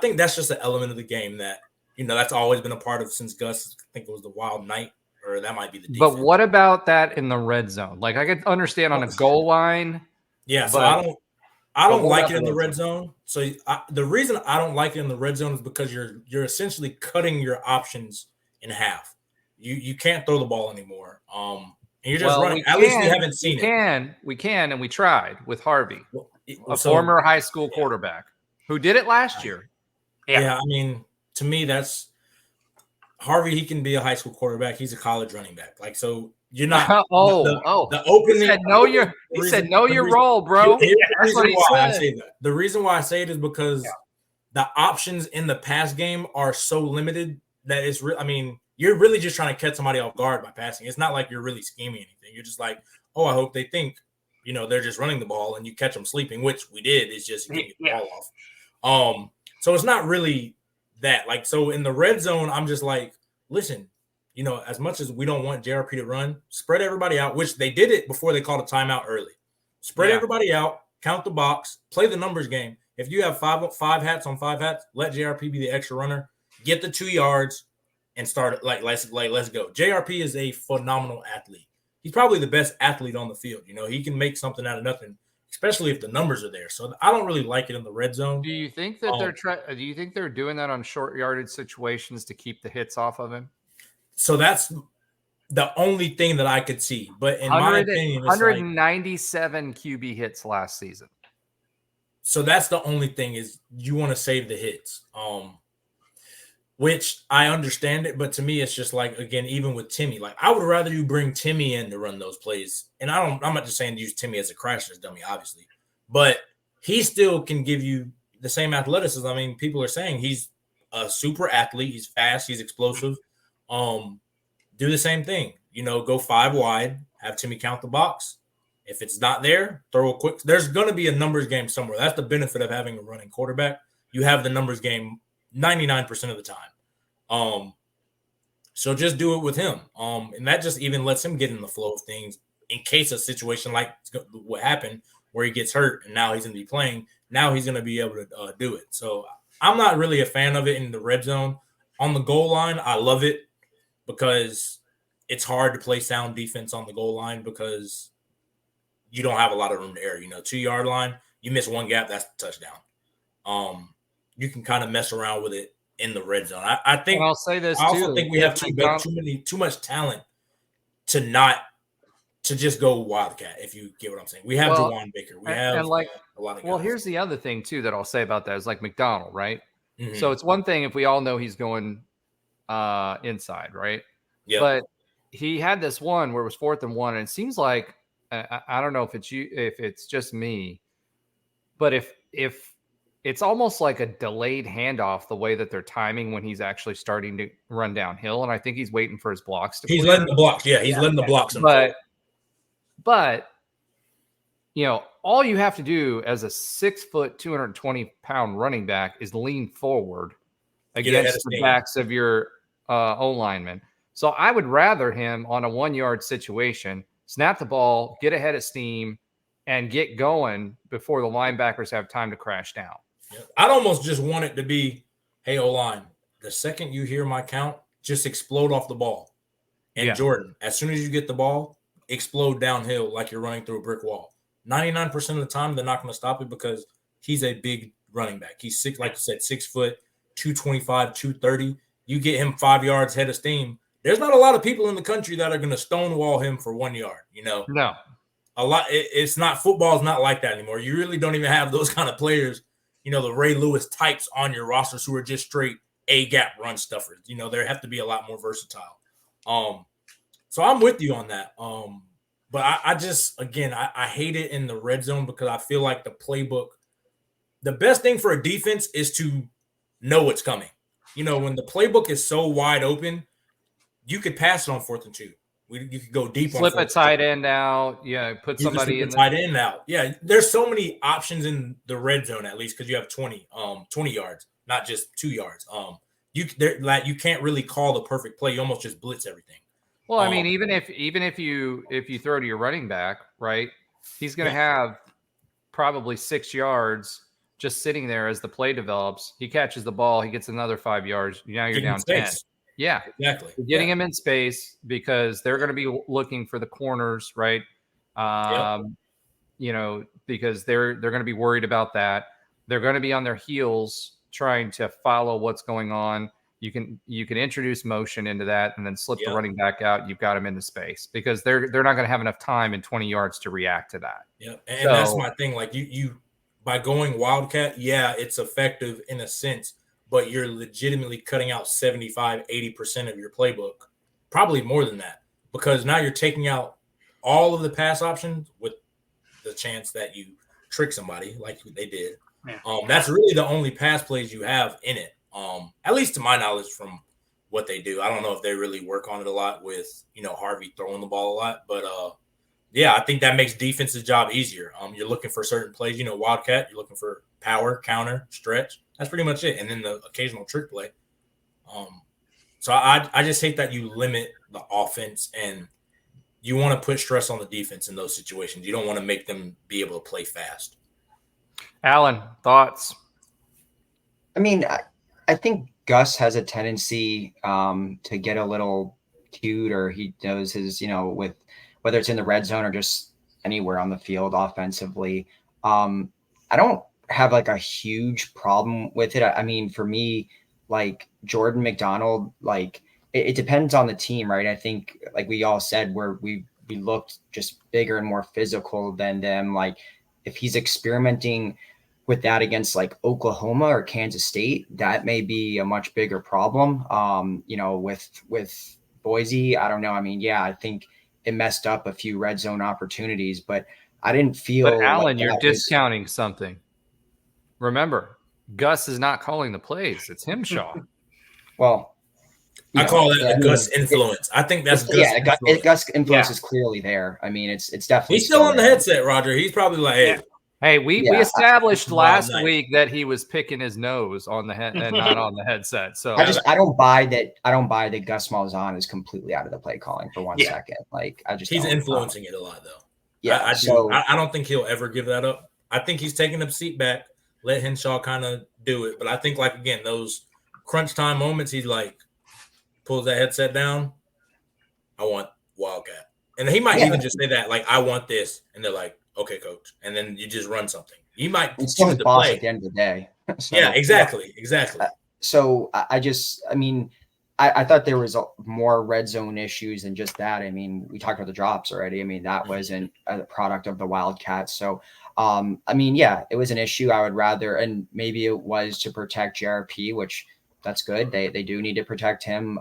think that's just an element of the game that that's always been a part of since Gus. I think it was the Wild Knight, or that might be the defense. But what about that in the red zone? Like, I could understand on a goal line. Yeah, so I don't like it in the red zone. So the reason I don't like it in the red zone is because you're essentially cutting your options in half. You can't throw the ball anymore. And you're just running. At least we haven't seen it. We can, and we tried with Harvey, a former high school quarterback who did it last year. Yeah, I mean, to me, that's Harvey. He can be a high school quarterback. He's a college running back. Like, so you're not. The opening. He said, know your role, bro. That's what he said. I say that. The reason why I say it is because the options in the pass game are so limited that it's real. I mean, you're really just trying to catch somebody off guard by passing. It's not like you're really scheming anything. You're just like, I hope they think, they're just running the ball and you catch them sleeping, which we did. It's just getting the ball off. So it's not really that. Like, so in the red zone, I'm just like, listen, as much as we don't want JRP to run, spread everybody out, which they did it before they called a timeout early. Spread everybody out, count the box, play the numbers game. If you have five hats on 5 hats, let JRP be the extra runner, get the 2 yards, and start it. Let's go. JRP is a phenomenal athlete. He's probably the best athlete on the field. He can make something out of nothing, especially if the numbers are there. So I don't really like it in the red zone. Do you think that do you think they're doing that on short yardage situations to keep the hits off of him? So that's the only thing that I could see. But in my opinion, 197 QB hits last season. So that's the only thing is you want to save the hits. Which I understand it, but to me, it's just like, again, even with Timmy, like I would rather you bring Timmy in to run those plays. And I'm not just saying to use Timmy as a crasher's dummy, obviously, but he still can give you the same athleticism. I mean, people are saying he's a super athlete. He's fast. He's explosive. Do the same thing, go 5 wide, have Timmy count the box. If it's not there, throw a quick, there's going to be a numbers game somewhere. That's the benefit of having a running quarterback. You have the numbers game 99% of the time. So just do it with him. And that just even lets him get in the flow of things in case a situation like what happened where he gets hurt and now he's going to be playing. Now he's going to be able to do it. So I'm not really a fan of it in the red zone. On the goal line, I love it because it's hard to play sound defense on the goal line because you don't have a lot of room to air. 2 yard line, you miss one gap, that's the touchdown. You can kind of mess around with it in the red zone. I think. And I'll say this I also think we have too much talent to just go wildcat. If you get what I'm saying, we have Jawan Baker. We have a lot of guys. Well, here's the other thing too that I'll say about that is like McDonald, right? Mm-hmm. So it's one thing if we all know he's going inside, right? Yeah. But he had this one where it was 4th and 1, and it seems like I don't know if it's just me, but if it's almost like a delayed handoff the way that they're timing when he's actually starting to run downhill, and I think he's waiting for his blocks to. He's letting the blocks, he's letting the blocks. But all you have to do as a 6 foot, 220-pound running back is lean forward against the backs of your O linemen. So I would rather him on a 1-yard situation, snap the ball, get ahead of steam, and get going before the linebackers have time to crash down. I'd almost just want it to be, hey, O-line, the second you hear my count, just explode off the ball. And Jordan, as soon as you get the ball, explode downhill like you're running through a brick wall. 99% of the time, they're not going to stop it because he's a big running back. He's like you said, 6 foot, 225, 230. You get him 5 yards head of steam. There's not a lot of people in the country that are going to stonewall him for 1 yard. No. A lot. It's not, football's not like that anymore. You really don't even have those kind of players. The Ray Lewis types on your rosters who are just straight A-gap run stuffers. There have to be a lot more versatile. So I'm with you on that. But I just, again, I hate it in the red zone because I feel like the playbook, the best thing for a defense is to know what's coming. When the playbook is so wide open, you could pass it on 4th and 2. You could go deep. Flip a tight end out. Yeah, put somebody in the tight end out. Yeah, there's so many options in the red zone at least because you have 20 yards, not just 2 yards. You can't really call the perfect play. You almost just blitz everything. Well, I mean, even if you throw to your running back, right, he's going to have probably 6 yards just sitting there as the play develops. He catches the ball, he gets another 5 yards. Now you're down 10. Yeah, exactly. You're getting him in space because they're going to be looking for the corners, right? Because they're going to be worried about that. They're going to be on their heels trying to follow what's going on. You can introduce motion into that and then slip the running back out. You've got him into space because they're not going to have enough time in 20 yards to react to that. Yeah, and that's my thing. Like you by going Wildcat, it's effective in a sense, but you're legitimately cutting out 75-80% of your playbook, probably more than that, because now you're taking out all of the pass options with the chance that you trick somebody like they did. That's really the only pass plays you have in it. At least to my knowledge from what they do. I don't know if they really work on it a lot with, Harvey throwing the ball a lot, but I think that makes defense's job easier. You're looking for certain plays, Wildcat, you're looking for power, counter, stretch. That's pretty much it. And then the occasional trick play. So I just hate that you limit the offense and you want to put stress on the defense in those situations. You don't want to make them be able to play fast. Alan, thoughts? I mean, I think Gus has a tendency to get a little cute, or he knows his, with whether it's in the red zone or just anywhere on the field offensively. I don't have like a huge problem with it. I mean, for me, like Jordan McDonald, like it depends on the team, right? I think like we all said we looked just bigger and more physical than them. Like if he's experimenting with that against like Oklahoma or Kansas State, that may be a much bigger problem. With Boise, I don't know. I mean, I think it messed up a few red zone opportunities, but I didn't feel. But Alan, you're discounting something. Remember, Gus is not calling the plays; it's Hinshaw. Well, I call that a Gus influence. I think that's Gus. Yeah, Gus influence is clearly there. I mean, it's definitely. He's still on the headset, Roger. He's probably like, hey. Hey, we established last week that he was picking his nose on the head and not on the headset. So I don't buy that Gus Malzahn is completely out of the play calling for 1 second. Like he's influencing it a lot though. Yeah, I don't think he'll ever give that up. I think he's taking the seat back, let Hinshaw kind of do it. But I think like again, those crunch time moments, he's like pulls that headset down. I want Wildcat, and he might even just say that like I want this, and they're like, okay, coach. And then you just run something. You might choose the boss at the end of the day. So, exactly. So I thought there was more red zone issues than just that. I mean, we talked about the drops already. I mean, that wasn't a product of the Wildcats. So, it was an issue. I would rather, and maybe it was to protect JRP, which that's good. They do need to protect him.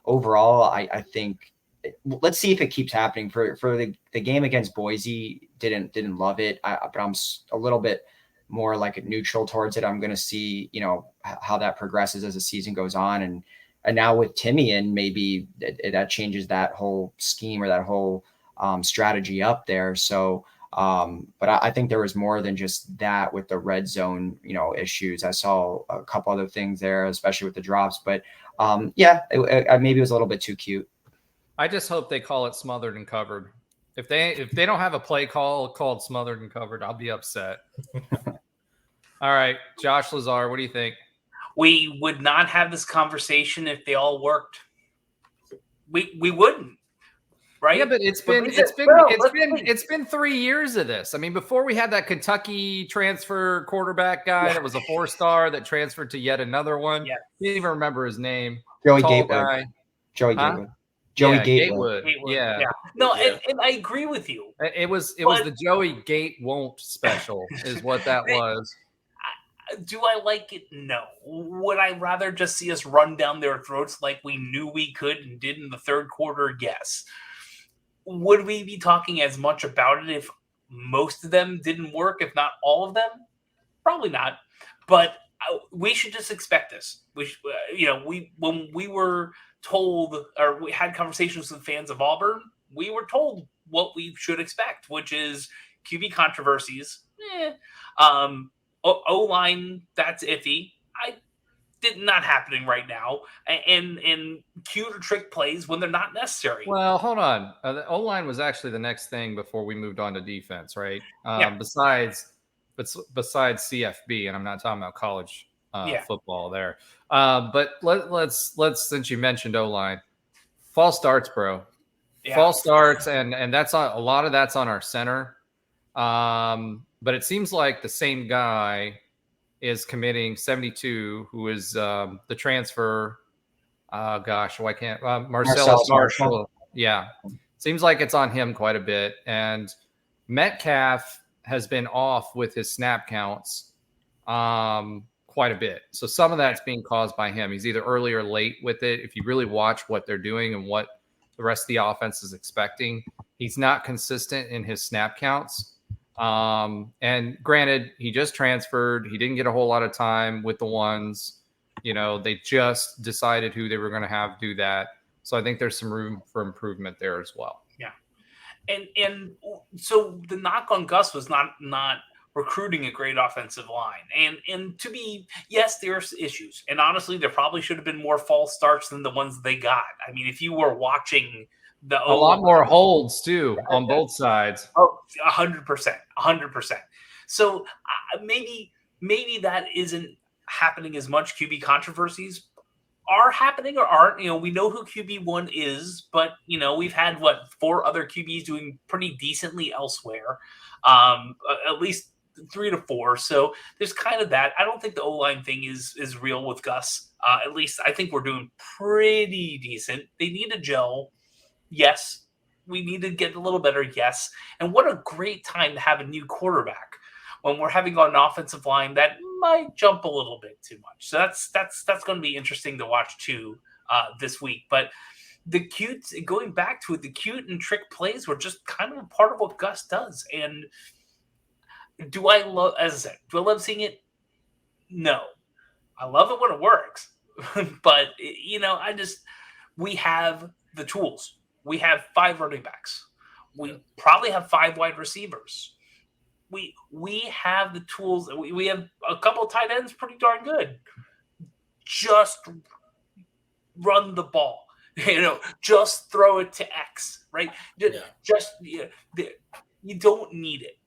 Overall, I think let's see if it keeps happening for the game against Boise. Didn't love it. But I'm a little bit more like neutral towards it. I'm going to see, how that progresses as the season goes on. And now with Timmy in, maybe that changes that whole scheme or that whole strategy up there. So, but I think there was more than just that with the red zone, issues. I saw a couple other things there, especially with the drops, but maybe it was a little bit too cute. I just hope they call it smothered and covered. If they don't have a play call called smothered and covered, I'll be upset. All right, Josh Lazar, what do you think? We would not have this conversation if they all worked. We wouldn't, right? Yeah, but it's been 3 years of this. I mean, before we had that Kentucky transfer quarterback guy that was a 4-star that transferred to yet another one. Yeah. Didn't even remember his name. Joey Gatewood. Joey Gatewood. Yeah. No, and I agree with you. It was the Joey Gate won't special is what that was. Do I like it? No. Would I rather just see us run down their throats like we knew we could and did in the third quarter? Yes. Would we be talking as much about it if most of them didn't work, if not all of them? Probably not. But we should just expect this. When we were told, or we had conversations with fans of Auburn, we were told what we should expect, which is QB controversies. O-line, that's iffy. Not happening right now. And cute or trick plays when they're not necessary. Well, hold on. The O-line was actually the next thing before we moved on to defense, right? Besides CFB, and I'm not talking about college football there. But let's since you mentioned O-line, false starts, bro. Yeah. False starts, and that's on a lot of that's on our center. But it seems like the same guy is committing 72, who is the transfer. Why can't Marcellus Marshall? Yeah, seems like it's on him quite a bit. And Metcalf has been off with his snap counts quite a bit. So some of that's being caused by him. He's either early or late with it. If you really watch what they're doing and what the rest of the offense is expecting, he's not consistent in his snap counts. And granted, he just transferred. He didn't get a whole lot of time with the ones. They just decided who they were going to have do that. So I think there's some room for improvement there as well. Yeah. And so the knock on Gus was not recruiting a great offensive line. And to be, yes, there's issues. And honestly, there probably should have been more false starts than the ones they got. I mean, if you were watching a lot more holds too on both sides. Oh, 100%. So maybe that isn't happening as much. QB controversies are happening or aren't. We know who QB1 is, but we've had 4 other QBs doing pretty decently elsewhere, at least 3 to 4. So there's kind of that. I don't think the O-line thing is real with Gus. At least I think we're doing pretty decent. They need a gel. Yes, we need to get a little better. Yes. And what a great time to have a new quarterback when we're having an offensive line that might jump a little bit too much. So that's going to be interesting to watch too this week. But going back to it, the cute and trick plays were just kind of a part of what Gus does. And do I love seeing it? No. I love it when it works. But, we have the tools. We have 5 running backs. We probably have 5 wide receivers. We have the tools. We have a couple of tight ends pretty darn good. Just run the ball. Just throw it to X, right? You don't need it.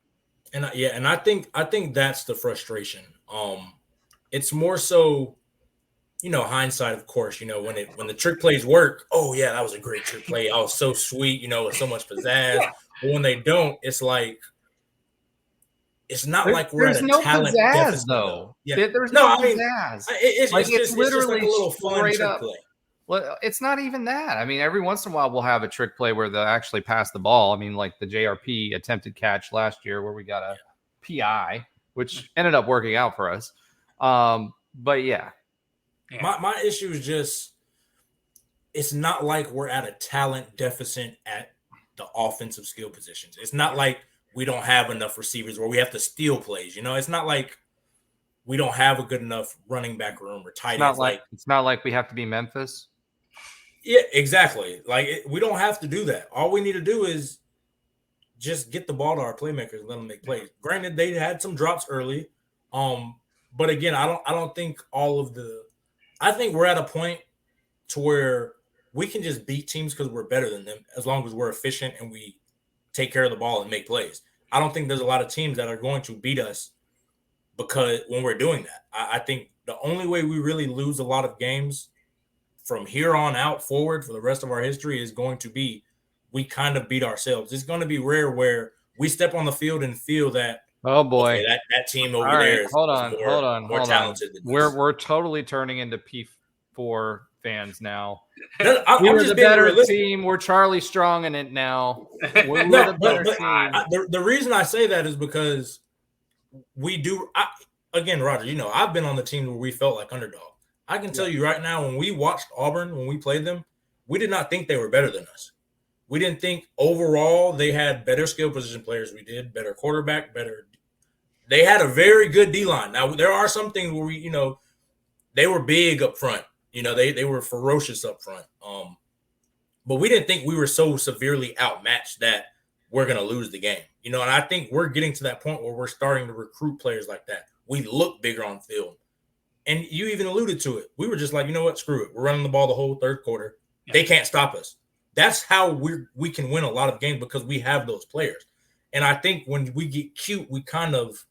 And I think that's the frustration. It's more so, hindsight, of course, when the trick plays work, oh yeah, that was a great trick play. I was so sweet, with so much pizzazz. Yeah. But when they don't, it's like, it's not like we're at a talent deficit though. Yeah. There's no pizzazz. It's literally just like a little fun trick play. Well, it's not even that. I mean, every once in a while we'll have a trick play where they'll actually pass the ball. I mean, like the JRP attempted catch last year where we got a PI, which ended up working out for us. But yeah. My issue is just it's not like we're at a talent deficit at the offensive skill positions. It's not like we don't have enough receivers where we have to steal plays. It's not like we don't have a good enough running back room or tight ends. It's not like we have to be Memphis. Yeah, exactly. We don't have to do that. All we need to do is just get the ball to our playmakers and let them make plays. Granted, they had some drops early. But again, I don't think I think we're at a point to where we can just beat teams because we're better than them as long as we're efficient and we take care of the ball and make plays. I don't think there's a lot of teams that are going to beat us because when we're doing that. I think the only way we really lose a lot of games from here on out forward for the rest of our history is going to be we kind of beat ourselves. It's going to be rare where we step on the field and feel that, oh boy, okay, that team over there is more talented than us. We're totally turning into P4 fans now. We're the better team. We're Charlie Strong in it now. We're the better team. The reason I say that is because we do. Again, Roger, I've been on the team where we felt like underdog. I can tell you right now, when we watched Auburn, when we played them, we did not think they were better than us. We didn't think overall they had better skill position players. We did better quarterback, better. They had a very good D-line. Now, there are some things where they were big up front. They were ferocious up front. But we didn't think we were so severely outmatched that we're going to lose the game. And I think we're getting to that point where we're starting to recruit players like that. We look bigger on field. And you even alluded to it. We were just like, you know what? Screw it. We're running the ball the whole third quarter. Yeah. They can't stop us. That's how we can win a lot of games because we have those players. And I think when we get cute, we kind of,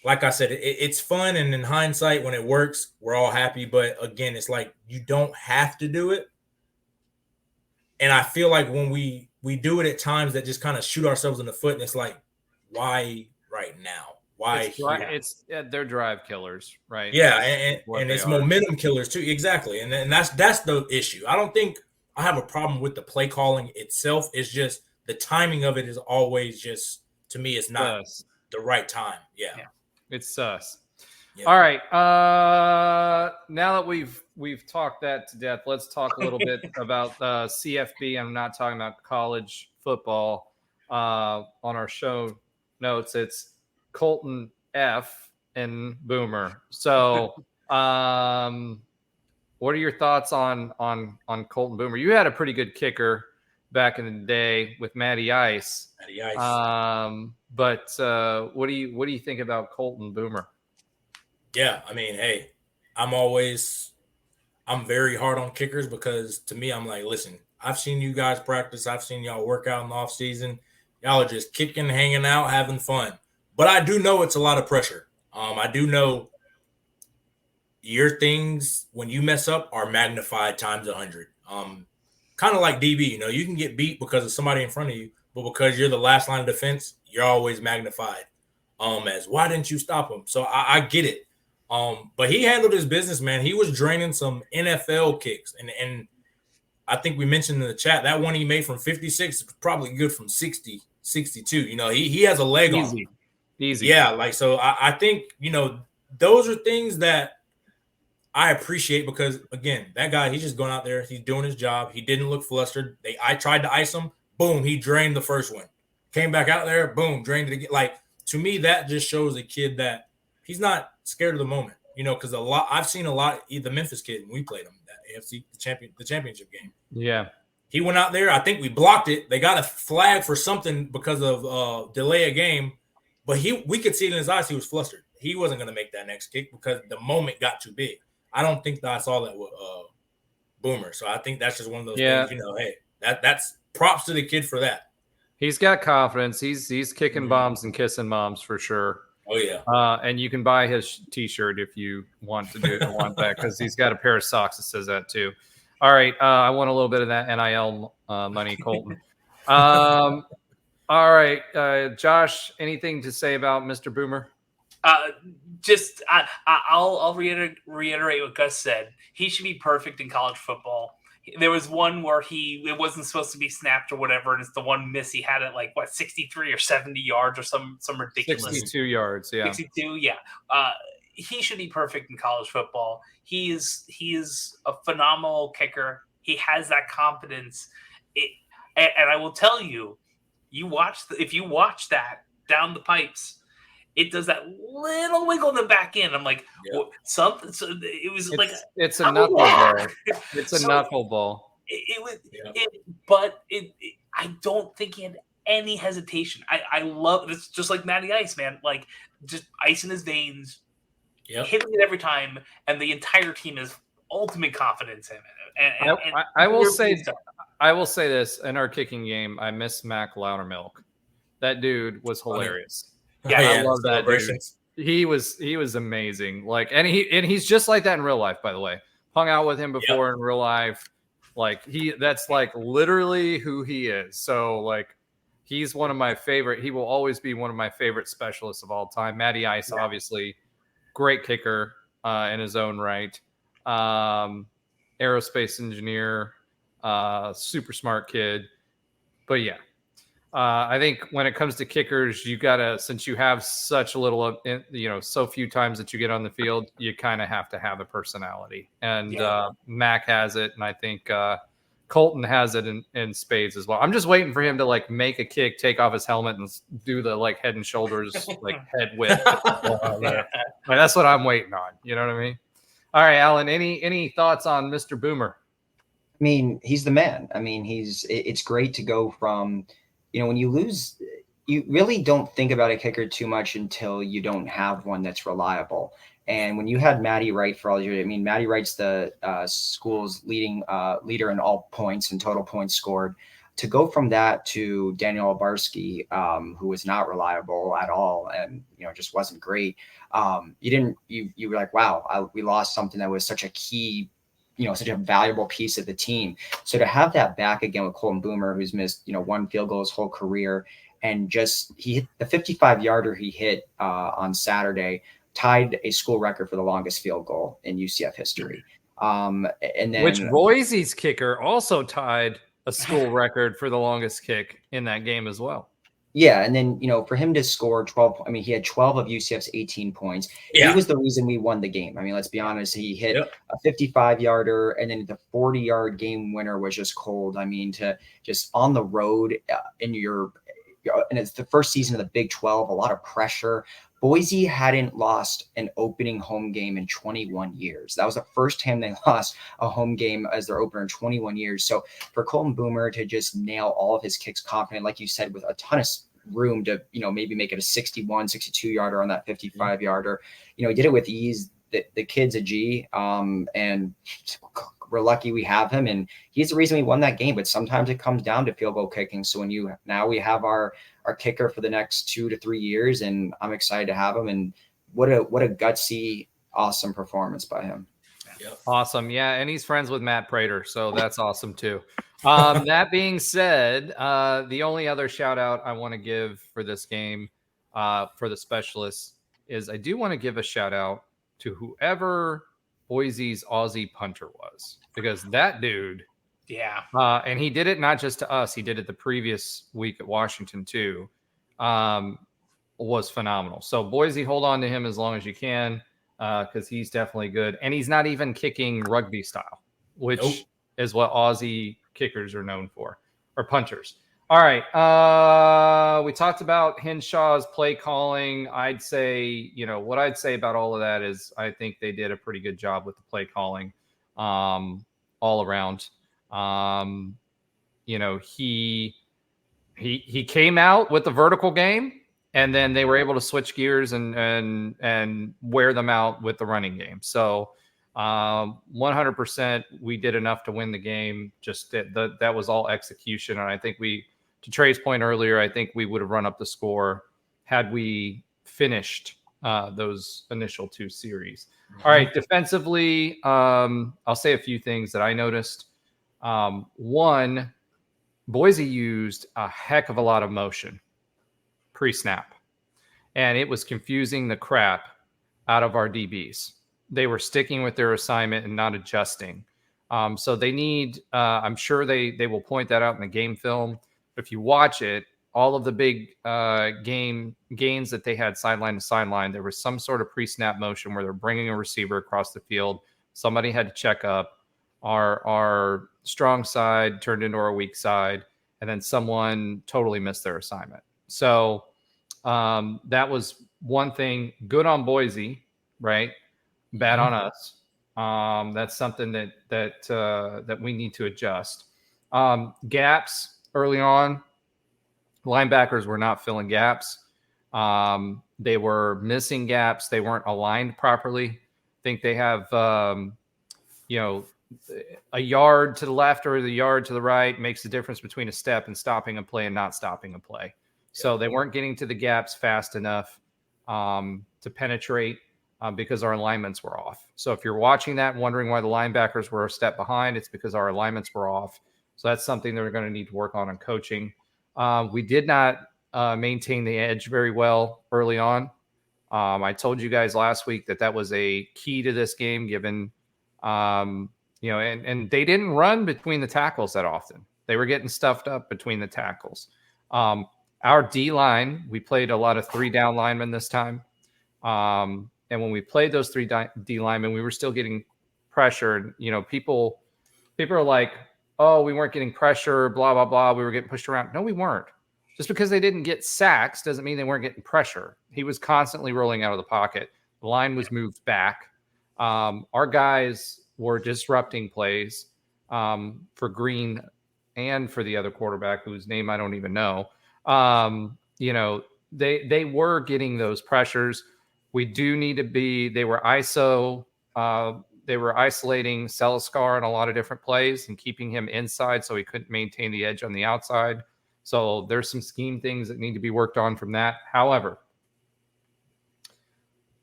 like I said, it's fun. And in hindsight, when it works, we're all happy. But again, it's like you don't have to do it. And I feel like when we do it at times that just kind of shoot ourselves in the foot. And it's like, why right now? Why they're drive killers, right? Yeah, and it's momentum killers too. Exactly. And that's the issue. I don't think I have a problem with the play calling itself. It's just the timing of it is always just, to me, it's not the right time. Yeah. It's sus. Yeah. All right. Now that we've talked that to death, let's talk a little bit about CFB. I'm not talking about college football. On our show notes, it's Colton F and Boomer. So, what are your thoughts on Colton Boomer? You had a pretty good kicker back in the day with Matty Ice. But what do you think about Colton Boomer? Yeah, I mean, hey, I'm very hard on kickers because to me, I'm like, listen, I've seen you guys practice. I've seen y'all work out in the off season. Y'all are just kicking, hanging out, having fun. But I do know it's a lot of pressure. I do know your things, when you mess up, are magnified times 100. Kind of like DB, you can get beat because of somebody in front of you, but because you're the last line of defense, you're always magnified as why didn't you stop him? So I get it. But he handled his business, man. He was draining some NFL kicks. And I think we mentioned in the chat, that one he made from 56 is probably good from 60, 62. He has a leg on him. Easy. Yeah, so I think, those are things that I appreciate because, again, that guy, he's just going out there. He's doing his job. He didn't look flustered. I tried to ice him. Boom, he drained the first one. Came back out there. Boom, drained it again. To me, that just shows a kid that he's not scared of the moment, because I've seen a lot of the Memphis kid when we played him, that AFC, the championship game. Yeah. He went out there. I think we blocked it. They got a flag for something because of delay a game. But we could see it in his eyes. He was flustered. He wasn't going to make that next kick because the moment got too big. I don't think that I saw that with Boomer. So I think that's just one of those things, hey, that's props to the kid for that. He's got confidence. He's kicking bombs and kissing moms for sure. Oh, yeah. And you can buy his T-shirt if you want that because he's got a pair of socks that says that too. All right. I want a little bit of that NIL money, Colton. All right, Josh, anything to say about Mr. Boomer? I'll reiterate what Gus said. He should be perfect in college football. There was one where it wasn't supposed to be snapped or whatever, and it's the one miss he had at 63 or 70 yards or some ridiculous 62 yards, yeah. 62, yeah. He should be perfect in college football. He is a phenomenal kicker. He has that confidence. And I will tell you, if you watch that down the pipes, it does that little wiggle in the back end. I'm like, something. So it was it's a knuckleball. It's a knuckleball. But I don't think he had any hesitation. I love it's just like Matty Ice, man. Like just ice in his veins, hitting it every time, and the entire team has ultimate confidence in it. And I will say this in our kicking game, I miss Mac Loudermilk. That dude was hilarious. I love that dude. He was amazing. Like, and he's just like that in real life, by the way. Hung out with him before in real life. Like that's like literally who he is. So like, he's one of my favorite. He will always be one of my favorite specialists of all time. Matty Ice, obviously, great kicker in his own right. Aerospace engineer, super smart kid. But yeah, I think when it comes to kickers, you gotta, since you have such a little, so few times that you get on the field, you kind of have to have a personality. And Mac has it, and I think Colton has it in spades as well. I'm just waiting for him to like make a kick, take off his helmet, and do the like head and shoulders like head whip. That's what I'm waiting on. You know what I mean? All right, Alan. Any thoughts on Mr. Boomer? I mean, he's the man. I mean, it's great to go from, when you lose, you really don't think about a kicker too much until you don't have one that's reliable. And when you had Matty Wright for all your, Matty Wright's the school's leading leader in all points and total points scored. To go from that to Daniel Obarski, who was not reliable at all and just wasn't great. You were like, wow, we lost something that was such a key, such a valuable piece of the team. So to have that back again with Colton Boomer, who's missed, one field goal his whole career, and he hit the 55-yarder he hit on Saturday, tied a school record for the longest field goal in UCF history. And then which Boise's kicker also tied a school record for the longest kick in that game as well. Yeah, and then, for him to score 12, he had 12 of UCF's 18 points. Yeah. He was the reason we won the game. Let's be honest. He hit a 55-yarder, and then the 40-yard game winner was just cold. To just on the road and it's the first season of the Big 12, a lot of pressure. Boise hadn't lost an opening home game in 21 years. That was the first time they lost a home game as their opener in 21 years. So for Colton Boomer to just nail all of his kicks confident, like you said, with a ton of room to, maybe make it a 61, 62-yarder on that 55-yarder, he did it with ease. The kid's a G, and we're lucky we have him, and he's the reason we won that game. But sometimes it comes down to field goal kicking. So now we have our kicker for the next 2 to 3 years, and I'm excited to have him. And what a gutsy, awesome performance by him. Awesome. Yeah. And he's friends with Matt Prater, so that's awesome too. That being said, the only other shout out I want to give for this game for the specialists is I do want to give a shout out to whoever Boise's Aussie punter was, because that dude, and he did it not just to us, he did it the previous week at Washington too, was phenomenal. So Boise, hold on to him as long as you can, because he's definitely good, and he's not even kicking rugby style, which is what Aussie kickers are known for, or punters. All right. We talked about Hinshaw's play calling. I'd say, what I'd say about all of that is I think they did a pretty good job with the play calling all around. He came out with the vertical game, and then they were able to switch gears and wear them out with the running game. So 100% we did enough to win the game. Just that was all execution. And I think to Trey's point earlier, I think we would have run up the score had we finished those initial 2 series. All right, defensively, I'll say a few things that I noticed. One, Boise used a heck of a lot of motion pre-snap, and it was confusing the crap out of our DBs. They were sticking with their assignment and not adjusting. So they need, I'm sure they will point that out in the game film. If you watch it, all of the big gains that they had sideline to sideline, there was some sort of pre-snap motion where they're bringing a receiver across the field. Somebody had to check up. Our strong side turned into our weak side, and then someone totally missed their assignment. So that was one thing. Good on Boise, right? Bad on us. That's something that we need to adjust. Gaps early on, linebackers were not filling gaps. They were missing gaps. They weren't aligned properly. I think they have, a yard to the left or the yard to the right makes the difference between a step and stopping a play and not stopping a play. So they weren't getting to the gaps fast enough to penetrate because our alignments were off. So if you're watching that and wondering why the linebackers were a step behind, it's because our alignments were off. So that's something that we're going to need to work on in coaching. We did not maintain the edge very well early on. I told you guys last week that was a key to this game, given, and they didn't run between the tackles that often. They were getting stuffed up between the tackles. Our D-line, we played a lot of 3-down linemen this time. And when we played those 3 D linemen, we were still getting pressure. People are like, oh, we weren't getting pressure, blah, blah, blah. We were getting pushed around. No, we weren't. Just because they didn't get sacks doesn't mean they weren't getting pressure. He was constantly rolling out of the pocket. The line was moved back. Our guys were disrupting plays for Green and for the other quarterback, whose name I don't even know. They were getting those pressures. We do need to be. They were isolating Celiscar in a lot of different plays and keeping him inside so he couldn't maintain the edge on the outside. So there's some scheme things that need to be worked on from that. However,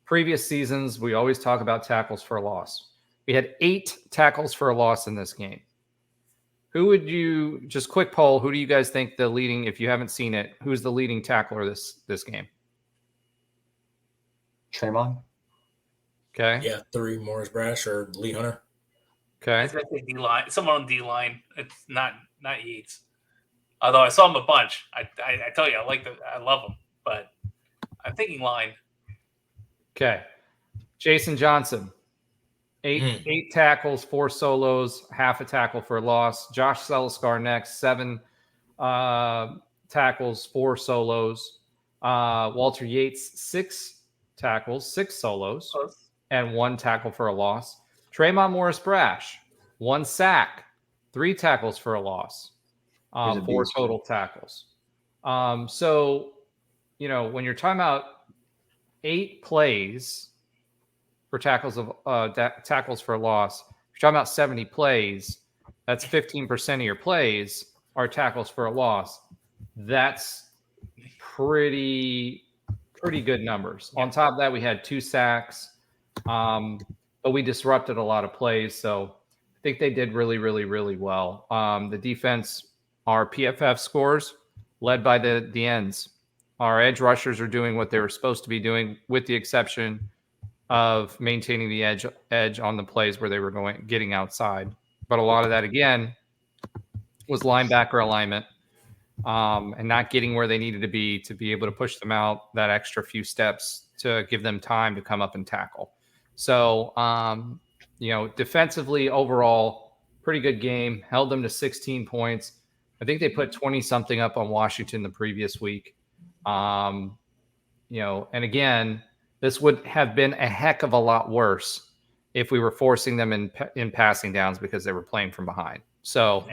previous seasons, we always talk about tackles for a loss. We had 8 tackles for a loss in this game. Who would you, just quick poll, who do you guys think the leading, if you haven't seen it, who's the leading tackler this game? Tremont. Okay. Yeah, 3, Morris Brash or Lee Hunter. Okay. It's D-line. Someone on D-line. It's not Yates. Although I saw him a bunch. I tell you, I love him, but I'm thinking line. Okay. Jason Johnson, 8 tackles, 4 solos, half a tackle for a loss. Josh Celiscar next, 7 tackles, 4 solos. Walter Yates, 6 tackles, 6 solos, and 1 tackle for a loss. Tremont Morris Brash, 1 sack, 3 tackles for a loss. 4 total tackles. So, when you're talking about 8 plays for tackles for a loss, you're talking about 70 plays. That's 15% of your plays are tackles for a loss. That's pretty good numbers. On top of that, we had 2 sacks, but we disrupted a lot of plays. So I think they did really, really, really well. The defense, our PFF scores, led by the ends. Our edge rushers are doing what they were supposed to be doing, with the exception of maintaining the edge on the plays where they were getting outside. But a lot of that, again, was linebacker alignment and not getting where they needed to be able to push them out that extra few steps to give them time to come up and tackle. So, defensively overall, pretty good game. Held them to 16 points. I think they put 20-something up on Washington the previous week. And again, this would have been a heck of a lot worse if we were forcing them in passing downs because they were playing from behind. So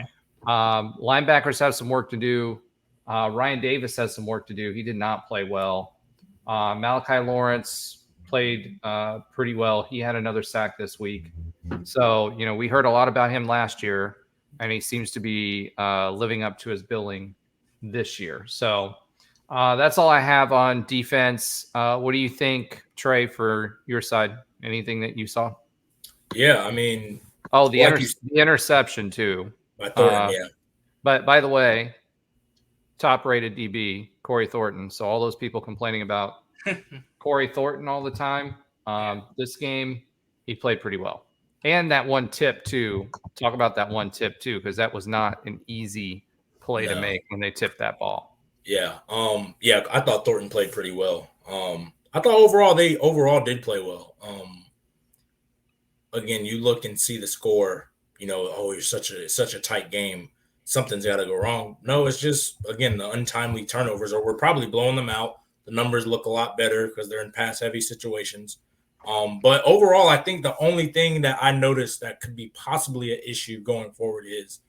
linebackers have some work to do. Ryan Davis has some work to do. He did not play well. Malachi Lawrence played pretty well. He had another sack this week. So, we heard a lot about him last year, and he seems to be living up to his billing this year. So that's all I have on defense. What do you think, Trey, for your side? Anything that you saw? Yeah, I mean. Oh, the interception, too. By Thornton, yeah. But by the way, top-rated DB, Corey Thornton. So all those people complaining about Corey Thornton all the time, this game, he played pretty well. And that one tip, too. Talk about that one tip, too, because that was not an easy play to make when they tipped that ball. Yeah. I thought Thornton played pretty well. I thought they overall did play well. Again, you look and see the score, it's such a tight game. Something's got to go wrong. No, it's just, again, the untimely turnovers, or we're probably blowing them out. The numbers look a lot better because they're in pass-heavy situations. But overall, I think the only thing that I noticed that could be possibly an issue going forward is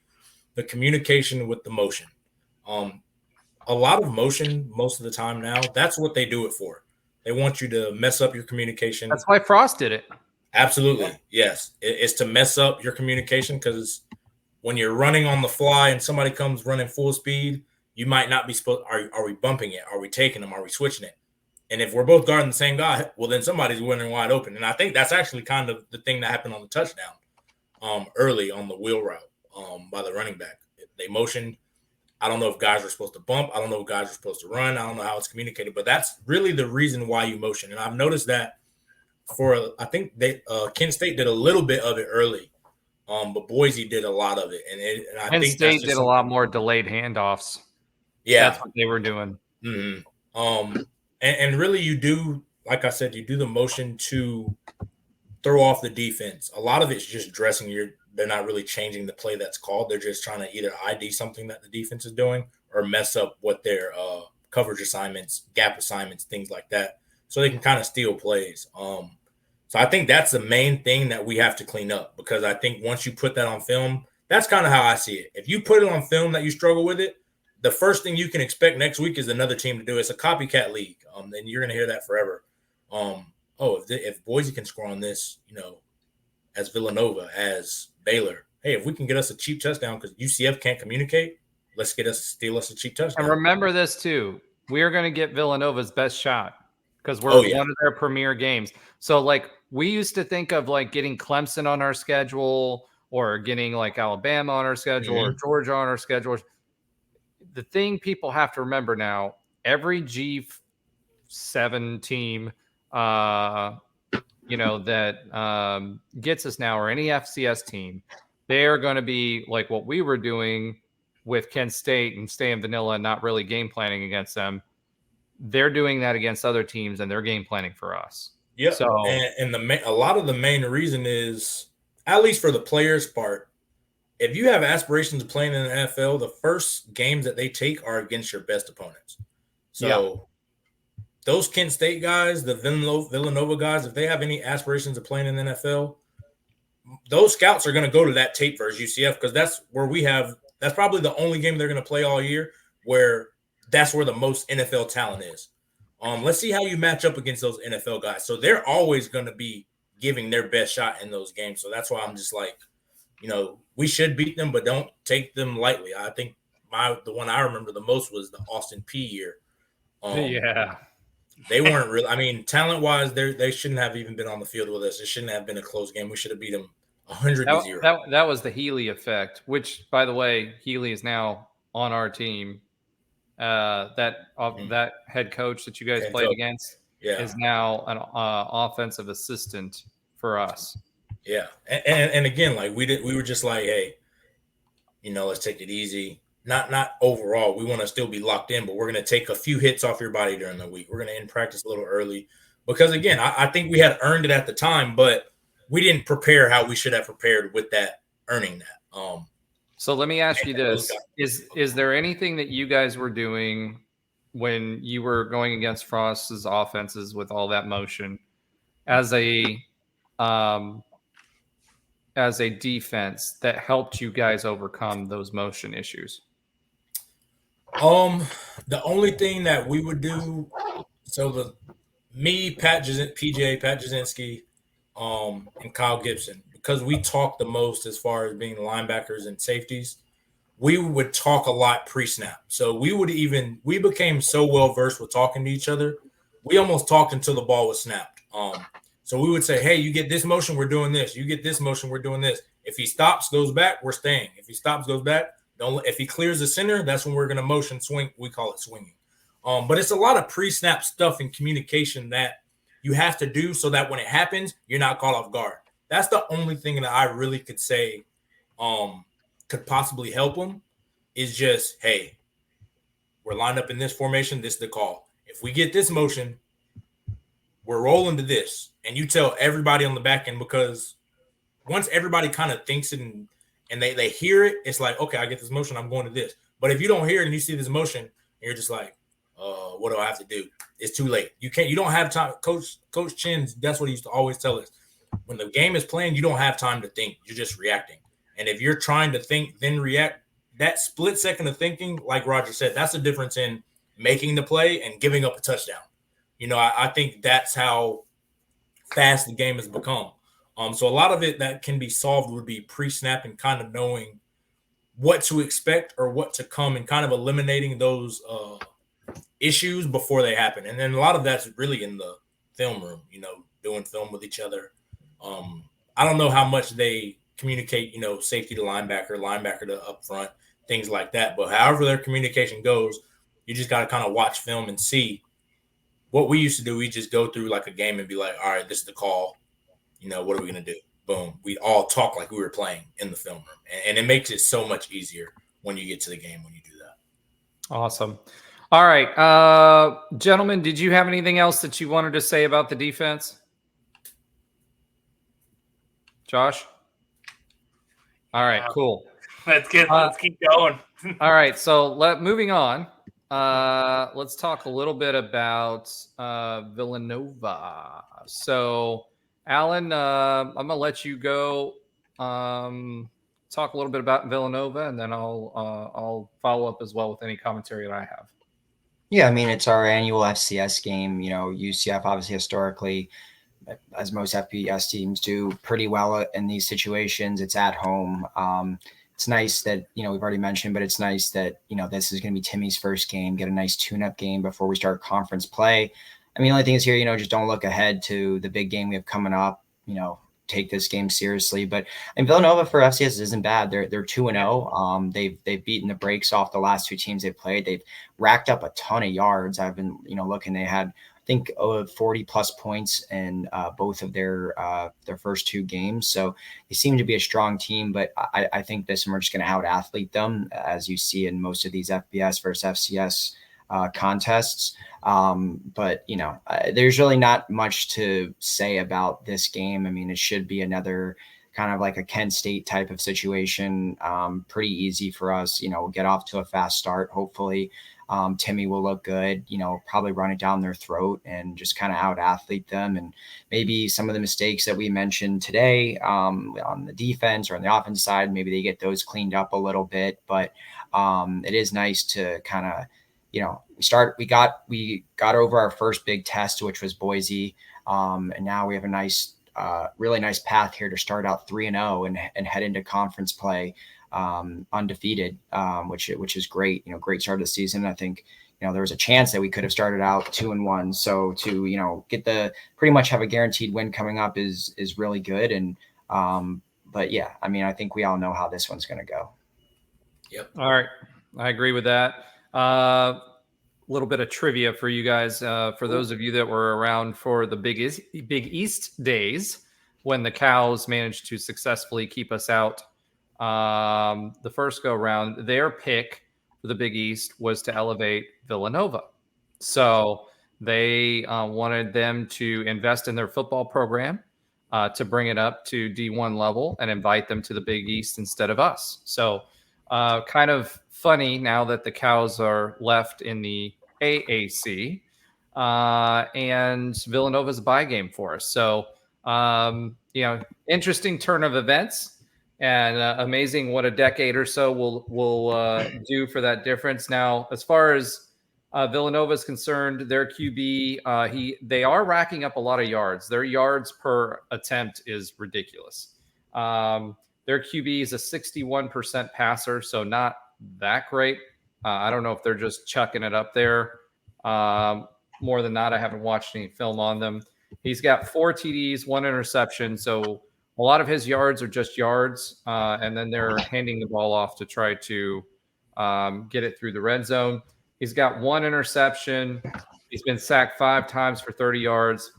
the communication with the motion. A lot of motion most of the time now, that's what they do it for. They want you to mess up your communication. That's why Frost did it. Absolutely. Yes. It's to mess up your communication, because when you're running on the fly and somebody comes running full speed, you might not be supposed. Are we bumping it? Are we taking them? Are we switching it? And if we're both guarding the same guy, well, then somebody's winning wide open. And I think that's actually kind of the thing that happened on the touchdown early on the wheel route by the running back. They motioned. I don't know if guys are supposed to bump. I don't know if guys are supposed to run. I don't know how it's communicated, but that's really the reason why you motion. And I've noticed that I think Kent State did a little bit of it early, but Boise did a lot of it. And I think State did a lot more delayed handoffs. Yeah. That's what they were doing. Mm-hmm. And really you do, like I said, you do the motion to throw off the defense. A lot of it's just dressing they're not really changing the play that's called. They're just trying to either ID something that the defense is doing or mess up what their coverage assignments, gap assignments, things like that, so they can kind of steal plays. So I think that's the main thing that we have to clean up, because I think once you put that on film, that's kind of how I see it. If you put it on film that you struggle with it, the first thing you can expect next week is another team to do it. It's a copycat league. Then you're going to hear that forever. If Boise can score on this, as Villanova, as Baylor, hey, if we can get us a cheap touchdown because UCF can't communicate, let's steal us a cheap touchdown. And remember this too. We are going to get Villanova's best shot because we're one of their premier games. So like we used to think of like getting Clemson on our schedule or getting like Alabama on our schedule or Georgia on our schedule. The thing people have to remember now, every G7 team, that gets us now, or any FCS team, they are going to be like what we were doing with Kent State and staying vanilla and not really game planning against them. They're doing that against other teams, and they're game planning for us. Yeah. So, and a lot of the main reason is, at least for the players' part, if you have aspirations of playing in the NFL, the first games that they take are against your best opponents. So those Kent State guys, the Villanova guys, if they have any aspirations of playing in the NFL, those scouts are going to go to that tape versus UCF, because that's probably the only game they're going to play all year where that's where the most NFL talent is. Let's see how you match up against those NFL guys. So they're always going to be giving their best shot in those games. So that's why I'm just like, we should beat them, but don't take them lightly. I think the one I remember the most was the Austin P year. They weren't really. I mean, talent-wise, they shouldn't have even been on the field with us. It shouldn't have been a close game. We should have beat them 100-0. That was the Healy effect, which, by the way, Healy is now on our team. That head coach that you guys played against is now an offensive assistant for us. Yeah, and again, like we were just like, hey, let's take it easy. Not overall. We want to still be locked in, but we're going to take a few hits off your body during the week. We're going to end practice a little early because, again, I think we had earned it at the time, but we didn't prepare how we should have prepared with that, earning that. So let me ask you this. Is there anything that you guys were doing when you were going against Frost's offenses with all that motion as a defense that helped you guys overcome those motion issues? The only thing that we would do, so Pat Jasinski, and Kyle Gibson, because we talk the most as far as being linebackers and safeties, we would talk a lot pre-snap. So we became so well versed with talking to each other, we almost talked until the ball was snapped. So we would say, hey, you get this motion, we're doing this. You get this motion, we're doing this. If he stops, goes back, we're staying. If he stops, goes back, if he clears the center, that's when we're going to motion swing. We call it swinging. But it's a lot of pre-snap stuff and communication that you have to do so that when it happens, you're not caught off guard. That's the only thing that I really could say could possibly help them is just, hey, we're lined up in this formation. This is the call. If we get this motion, we're rolling to this. And you tell everybody on the back end, because once everybody kind of thinks it and and they hear it, it's like, okay, I get this motion, I'm going to this. But if you don't hear it and you see this motion, and you're just like, what do I have to do? It's too late. You don't have time. Coach Chin, that's what he used to always tell us. When the game is playing, you don't have time to think. You're just reacting. And if you're trying to think, then react, that split second of thinking, like Roger said, that's the difference in making the play and giving up a touchdown. I think that's how fast the game has become. So a lot of it that can be solved would be pre-snap and kind of knowing what to expect or what to come and kind of eliminating those issues before they happen. And then a lot of that's really in the film room, doing film with each other. I don't know how much they communicate, safety to linebacker to up front, things like that. But however their communication goes, you just got to kind of watch film and see. What we used to do, we just go through like a game and be like, all right, this is the call. What are we going to do? Boom. We all talk like we were playing in the film room. And it makes it so much easier when you get to the game when you do that. Awesome. All right. Gentlemen, did you have anything else that you wanted to say about the defense? Josh? All right, cool. Let's keep going. All right, so moving on. Let's talk a little bit about Villanova. So, Alan, I'm going to let you go talk a little bit about Villanova, and then I'll follow up as well with any commentary that I have. Yeah, I mean, it's our annual FCS game. UCF obviously historically, as most FBS teams do, pretty well in these situations. It's at home. It's nice that, we've already mentioned, but it's nice that, this is going to be Timmy's first game, get a nice tune-up game before we start conference play. I mean, the only thing is here, just don't look ahead to the big game we have coming up, take this game seriously. But Villanova for FCS isn't bad. They're 2-0. They've beaten the brakes off the last two teams they've played. They've racked up a ton of yards. I've been, looking, they had, I think 40 plus points in both of their first two games. So they seem to be a strong team, but I think this one we're just going to out athlete them, as you see in most of these FBS versus FCS contests. But there's really not much to say about this game. I mean, it should be another kind of like a Kent State type of situation. Pretty easy for us, we'll get off to a fast start. Hopefully, Timmy will look good, probably run it down their throat and just kind of out athlete them. And maybe some of the mistakes that we mentioned today on the defense or on the offense side, maybe they get those cleaned up a little bit. But it is nice to kind of, we got over our first big test, which was Boise. And now we have a nice, really nice path here to start out 3-0 and head into conference play undefeated, which is great. Great start of the season. I think there was a chance that we could have started out 2-1. So to get pretty much have a guaranteed win coming up is really good. And but yeah, I mean, I think we all know how this one's going to go. Yep. All right, I agree with that. A little bit of trivia for you guys. For those of you that were around for the Big East days when the Cows managed to successfully keep us out the first go round, their pick for the Big East was to elevate Villanova. So they wanted them to invest in their football program to bring it up to D1 level and invite them to the Big East instead of us. So kind of funny now that the Cows are left in the AAC and Villanova's a bye game for us. So, interesting turn of events and amazing what a decade or so will do for that difference. Now, as far as Villanova is concerned, their QB, they are racking up a lot of yards. Their yards per attempt is ridiculous. Their QB is a 61% passer, so not that great. I don't know if they're just chucking it up there. More than that, I haven't watched any film on them. He's got 4 TDs, 1 interception, so a lot of his yards are just yards, and then they're handing the ball off to try to get it through the red zone. He's got 1 interception. He's been sacked 5 times for 30 yards.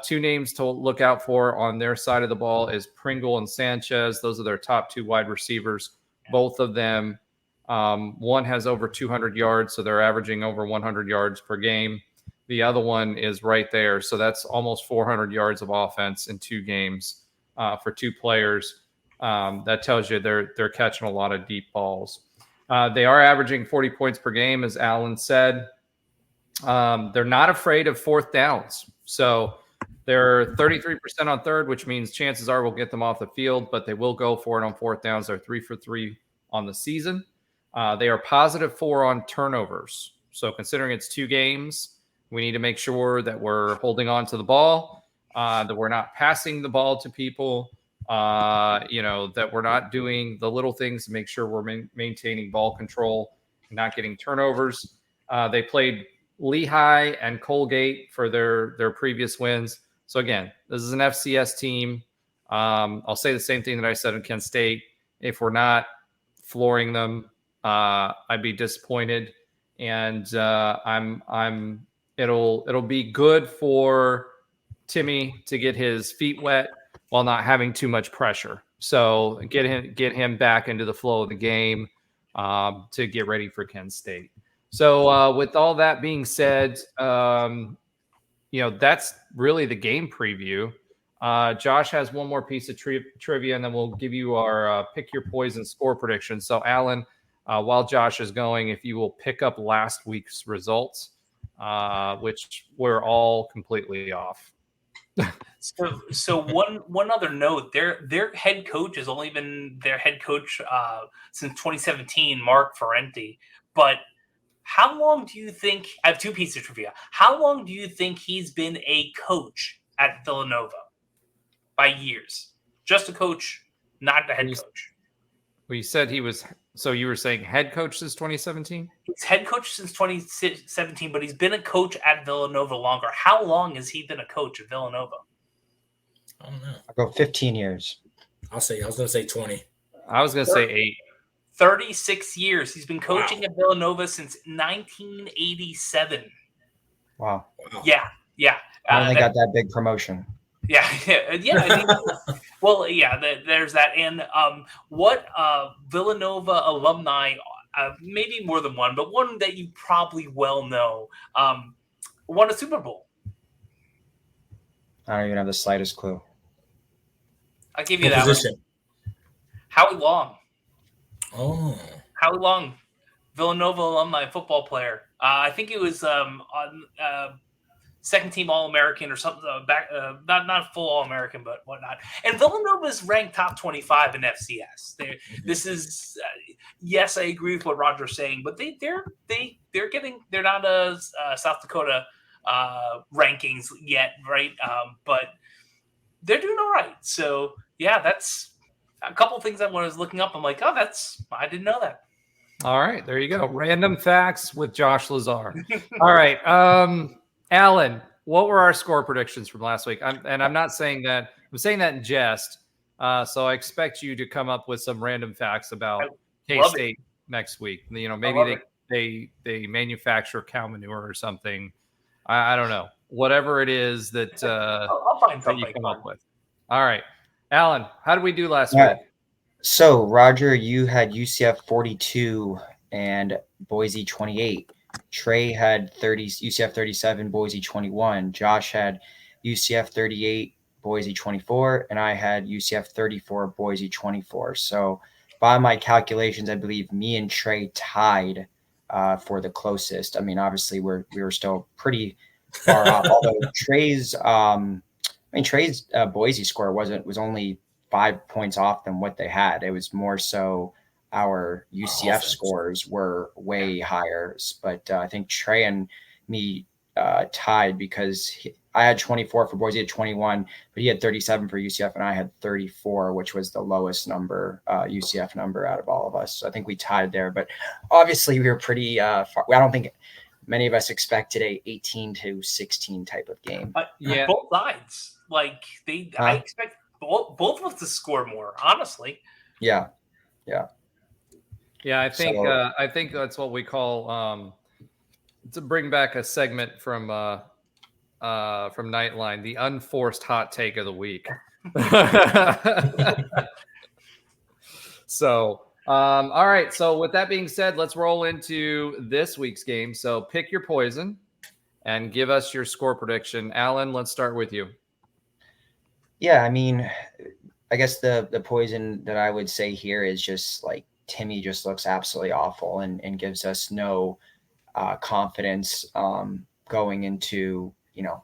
2 names to look out for on their side of the ball is Pringle and Sanchez. Those are their top 2 wide receivers. Both of them, one has over 200 yards, so they're averaging over 100 yards per game. The other one is right there, so that's almost 400 yards of offense in 2 games for 2 players. That tells you they're catching a lot of deep balls. They are averaging 40 points per game, as Alan said. They're not afraid of fourth downs. So they're 33% on third, which means chances are we'll get them off the field, but they will go for it on fourth downs. They're 3 for 3 on the season. They are +4 on turnovers. So considering it's 2 games, we need to make sure that we're holding on to the ball, that we're not passing the ball to people, that we're not doing the little things to make sure we're maintaining ball control and not getting turnovers. They played Lehigh and Colgate for their previous wins. So again, this is an FCS team. I'll say the same thing that I said in Kent State. If we're not flooring them, I'd be disappointed. And it'll be good for Timmy to get his feet wet while not having too much pressure. So get him back into the flow of the game to get ready for Kent State. So with all that being said, that's really the game preview. Josh has one more piece of trivia, and then we'll give you our pick your poison score prediction. So Alan, while Josh is going, if you will pick up last week's results, which we're all completely off. So one other note, their head coach has only been their head coach since 2017, Mark Ferrenti. But how long do you think? I have 2 pieces of trivia. How long do you think he's been a coach at Villanova? By years, just a coach, not the head coach. Well, you said he was. So you were saying head coach since 2017? He's head coach since 2017, but he's been a coach at Villanova longer. How long has he been a coach at Villanova? I don't know. I'll go 15 years. I was going to say 20. I was going to say 8. 36 years. He's been coaching at Villanova since 1987. Wow. Yeah. I only got that big promotion. Yeah. There's that. And what Villanova alumni, maybe more than one, but one that you probably well know, won a Super Bowl. I don't even have the slightest clue. I'll give you that one. Howie Long. Oh. Howie Long, Villanova alumni football player. I think it was on second team All-American or something, not full All-American, but whatnot. And Villanova's ranked top 25 in FCS. This is, yes, I agree with what Roger's saying, but they're not a South Dakota rankings yet, right? But they're doing all right. So yeah, that's a couple of things I was looking up. I'm like, I didn't know that. All right, there you go. Random facts with Josh Lazar. All right. Alan, what were our score predictions from last week? I'm not saying that. I'm saying that in jest. So I expect you to come up with some random facts about K-State next week. Maybe they manufacture cow manure or something. I don't know. Whatever it is that I'll find something you come up with. All right, Alan, how did we do last week? So Roger, you had UCF 42 and Boise 28. Trey had UCF 37, Boise 21. Josh had UCF 38, Boise 24, and I had UCF 34, Boise 24. So by my calculations, I believe me and Trey tied for the closest. I mean, obviously we were still pretty far off. Although Trey's Boise score was only 5 points off than what they had. It was more so our UCF scores were way higher, but I think Trey and me tied because I had 24 for Boise, at 21, but he had 37 for UCF, and I had 34, which was the lowest number UCF number out of all of us. So I think we tied there, but obviously we were pretty far. I don't think many of us expected a 18-16 type of game. Yeah, both sides. I expect both of us to score more. Honestly. Yeah. I think that's what we call to bring back a segment from Nightline, the unforced hot take of the week. So, all right. So with that being said, let's roll into this week's game. So pick your poison and give us your score prediction. Alan, let's start with you. Yeah, I mean, I guess the poison that I would say here is just like Timmy just looks absolutely awful and gives us no confidence going into,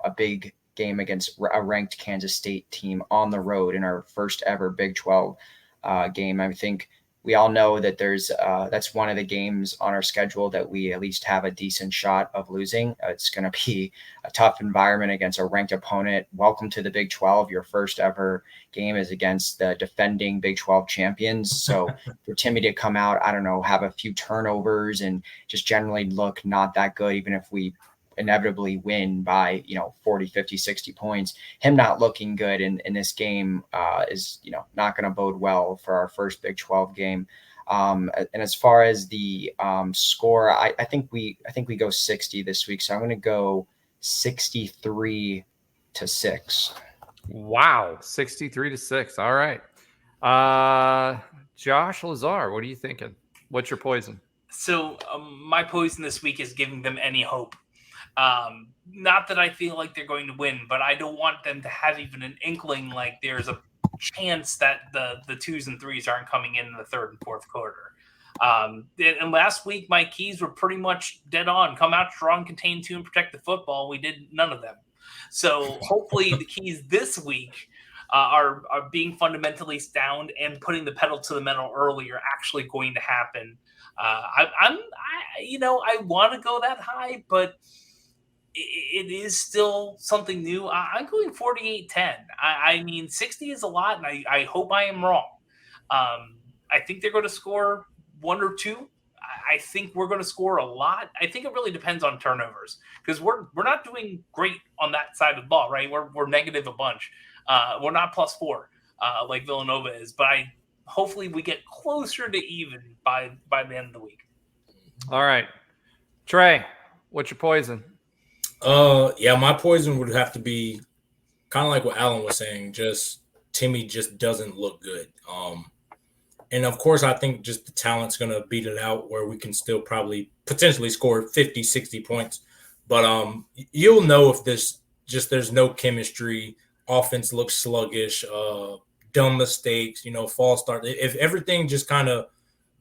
a big game against a ranked Kansas State team on the road in our first ever Big 12 game. I think we all know that that's one of the games on our schedule that we at least have a decent shot of losing. It's going to be a tough environment against a ranked opponent. Welcome to the Big 12. Your first ever game is against the defending Big 12 champions. So for Timmy to come out, I don't know, have a few turnovers and just generally look not that good, even if we inevitably win by 40, 50, 60 points, him not looking good in this game is not going to bode well for our first Big 12 game. And as far as the score, I think we go 60 this week, so I'm going to go 63-6. Wow, 63-6. All right. Josh Lazar, what are you thinking? What's your poison? So my poison this week is giving them any hope. Not that I feel like they're going to win, but I don't want them to have even an inkling like there's a chance that the 2s and 3s aren't coming in the third and fourth quarter. And last week, my keys were pretty much dead on. Come out strong, contain 2, and protect the football. We did none of them. So hopefully the keys this week are being fundamentally sound, and putting the pedal to the metal early are actually going to happen. I want to go that high, but it is still something new. I'm going 48-10. I mean, 60 is a lot, and I hope I am wrong. I think they're going to score 1 or 2. I think we're going to score a lot. I think it really depends on turnovers, because we're not doing great on that side of the ball, right? We're negative a bunch. We're not +4 like Villanova is, but hopefully we get closer to even by the end of the week. All right, Trey, what's your poison? My poison would have to be kind of like what Alan was saying. Just Timmy just doesn't look good. And of course, I think just the talent's going to beat it out where we can still probably potentially score 50, 60 points. But you'll know if there's no chemistry, offense looks sluggish, dumb mistakes, false start. If everything just kind of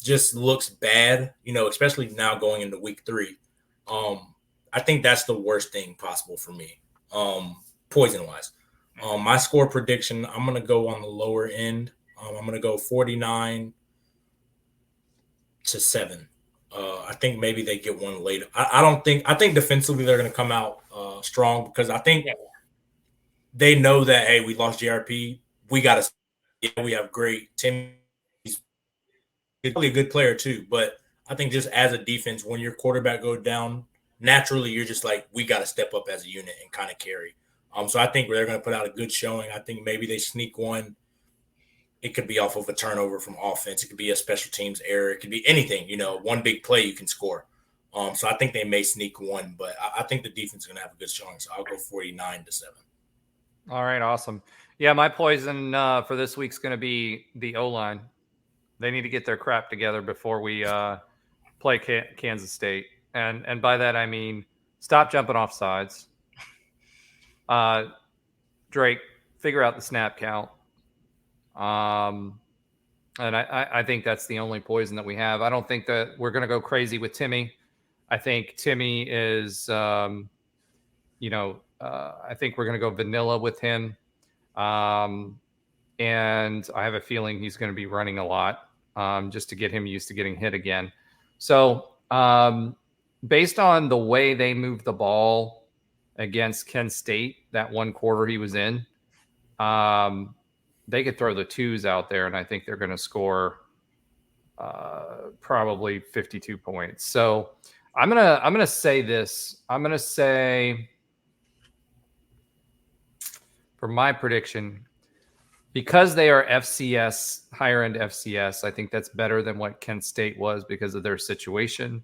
just looks bad, especially now going into week 3, I think that's the worst thing possible for me, poison-wise. My score prediction, I'm going to go on the lower end. I'm going to go 49-7. I think maybe they get one later. I think defensively they're going to come out strong, because I think they know that, hey, we lost JRP. We got to – we have great Tim. He's really a good player too, but I think just as a defense, when your quarterback goes down, naturally you're just like, we got to step up as a unit and kind of carry. So I think they're going to put out a good showing. I think maybe they sneak one. It could be off of a turnover from offense. It could be a special teams error. It could be anything, one big play you can score. So I think they may sneak one, but I think the defense is going to have a good showing. So I'll go 49-7. All right, awesome. Yeah, my poison for this week's going to be the O-line. They need to get their crap together before we play Kansas State. And by that, I mean, stop jumping off sides. Drake, figure out the snap count. And I think that's the only poison that we have. I don't think that we're going to go crazy with Timmy. I think Timmy is, I think we're going to go vanilla with him. And I have a feeling he's going to be running a lot just to get him used to getting hit again. So based on the way they moved the ball against Kent State, that one quarter he was in, they could throw the 2s out there, and I think they're going to score probably 52 points. So I'm gonna say this. I'm gonna say for my prediction, because they are FCS, higher end FCS, I think that's better than what Kent State was because of their situation.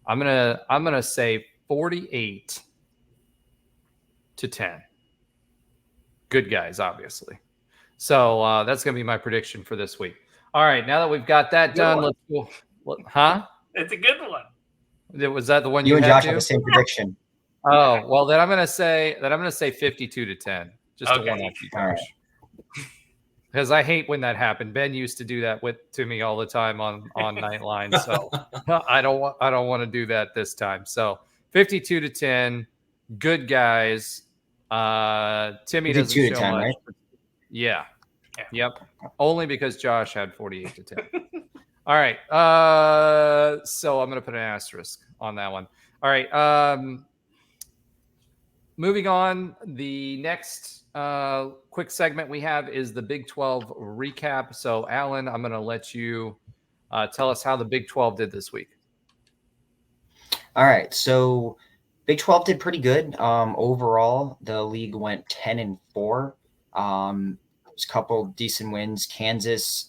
I'm gonna say 48-10. Good guys, obviously. So that's going to be my prediction for this week. All right, now that we've got that done, let's go. Huh? It's a good one. Was that the one You and had Josh to? have the same prediction. Oh, well, then I'm going to say 52-10. Just to one-up you, Josh. because I hate when that happened. Ben used to do that to me all the time on Nightline. So I don't want to do that this time. So 52-10, good guys. Timmy doesn't show 10, much. right? Yeah. Yep. Only because Josh had 48-10. All right. So I'm going to put an asterisk on that one. All right. Moving on, the next quick segment we have is the Big 12 recap. So, Alan, I'm going to let you tell us how the Big 12 did this week. All right. So, Big 12 did pretty good. Overall, the league went 10-4. There's a couple decent wins. Kansas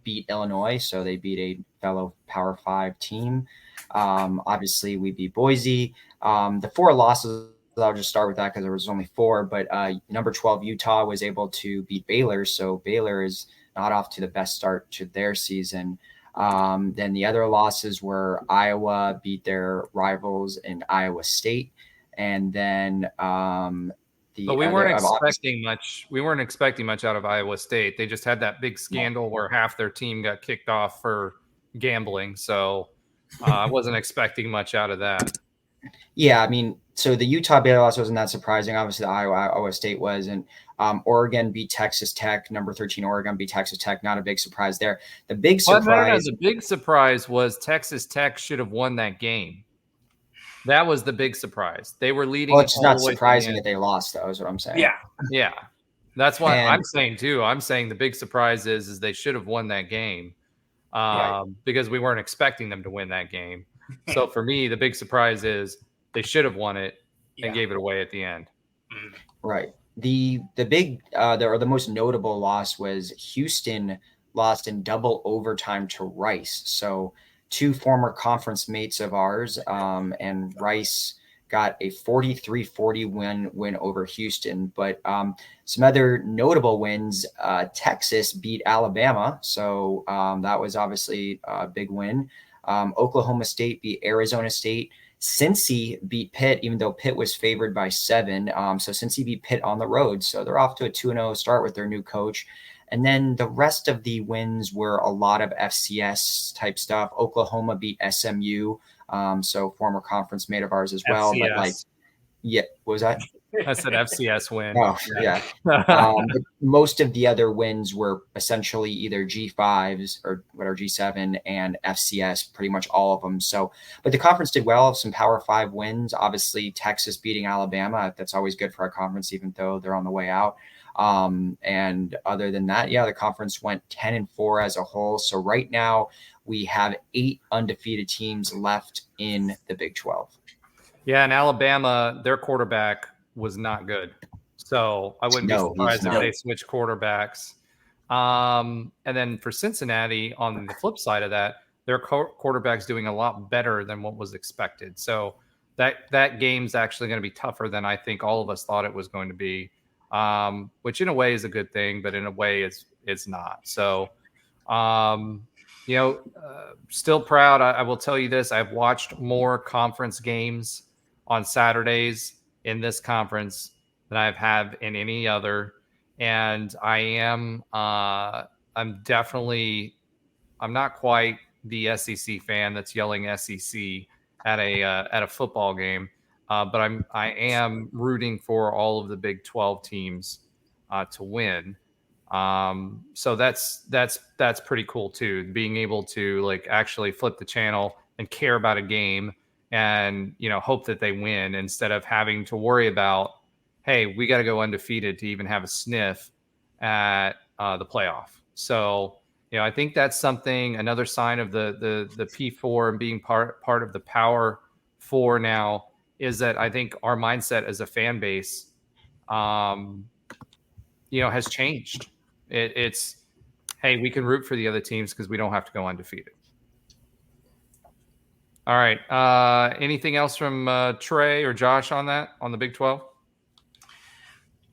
beat Illinois, so they beat a fellow Power 5 team. Obviously, we beat Boise. The 4 losses, I'll just start with that because there was only 4. But number 12 Utah was able to beat Baylor, so Baylor is not off to the best start to their season. Then the other losses were Iowa beat their rivals in Iowa State, and then but we weren't expecting much. We weren't expecting much out of Iowa State. They just had that big scandal where half their team got kicked off for gambling. So I wasn't expecting much out of that. Yeah, I mean, so the Utah Baylor loss wasn't that surprising. Obviously, the Iowa State was, and Oregon beat Texas Tech. Number 13 Oregon beat Texas Tech. Not a big surprise there. The big surprise. The big surprise was Texas Tech should have won that game. That was the big surprise. They were leading. Well, it's not surprising that they lost, though, is what I'm saying. Yeah. That's what I'm saying, too. I'm saying the big surprise is they should have won that game because we weren't expecting them to win that game. So for me, the big surprise is they should have won it and gave it away at the end. Right. The big the most notable loss was Houston lost in double overtime to Rice. So 2 former conference mates of ours, and Rice got a 43-40 win over Houston. But some other notable wins, Texas beat Alabama. So that was obviously a big win. Oklahoma State beat Arizona State. Cincy beat Pitt, even though Pitt was favored by 7. So Cincy beat Pitt on the road. So they're off to a 2-0 start with their new coach. And then the rest of the wins were a lot of FCS type stuff. Oklahoma beat SMU, so former conference mate of ours as well. FCS. But what was that? I said FCS win. Oh, yeah. But most of the other wins were essentially either G5s or G7 and FCS, pretty much all of them. So, but the conference did well. Some Power 5 wins. Obviously, Texas beating Alabama. That's always good for our conference, even though they're on the way out. And other than that, the conference went 10-4 as a whole. So right now we have 8 undefeated teams left in the Big 12. Yeah. And Alabama, their quarterback was not good. So I wouldn't be surprised if they switch quarterbacks. And then for Cincinnati, on the flip side of that, their quarterback's doing a lot better than what was expected. So that game's actually going to be tougher than I think all of us thought it was going to be. Which in a way is a good thing, but in a way it's not. So, still proud. I will tell you this. I've watched more conference games on Saturdays in this conference than I've had in any other. And I'm not quite the SEC fan that's yelling SEC at a football game. But I am rooting for all of the Big 12 teams to win. So that's pretty cool too. Being able to actually flip the channel and care about a game and hope that they win instead of having to worry about, hey, we got to go undefeated to even have a sniff at the playoff. So I think that's something, another sign of the P4 and being part of the Power 4 now. Is that I think our mindset as a fan base, has changed. It's, hey, we can root for the other teams because we don't have to go undefeated. All right. Anything else from Trey or Josh on the Big 12?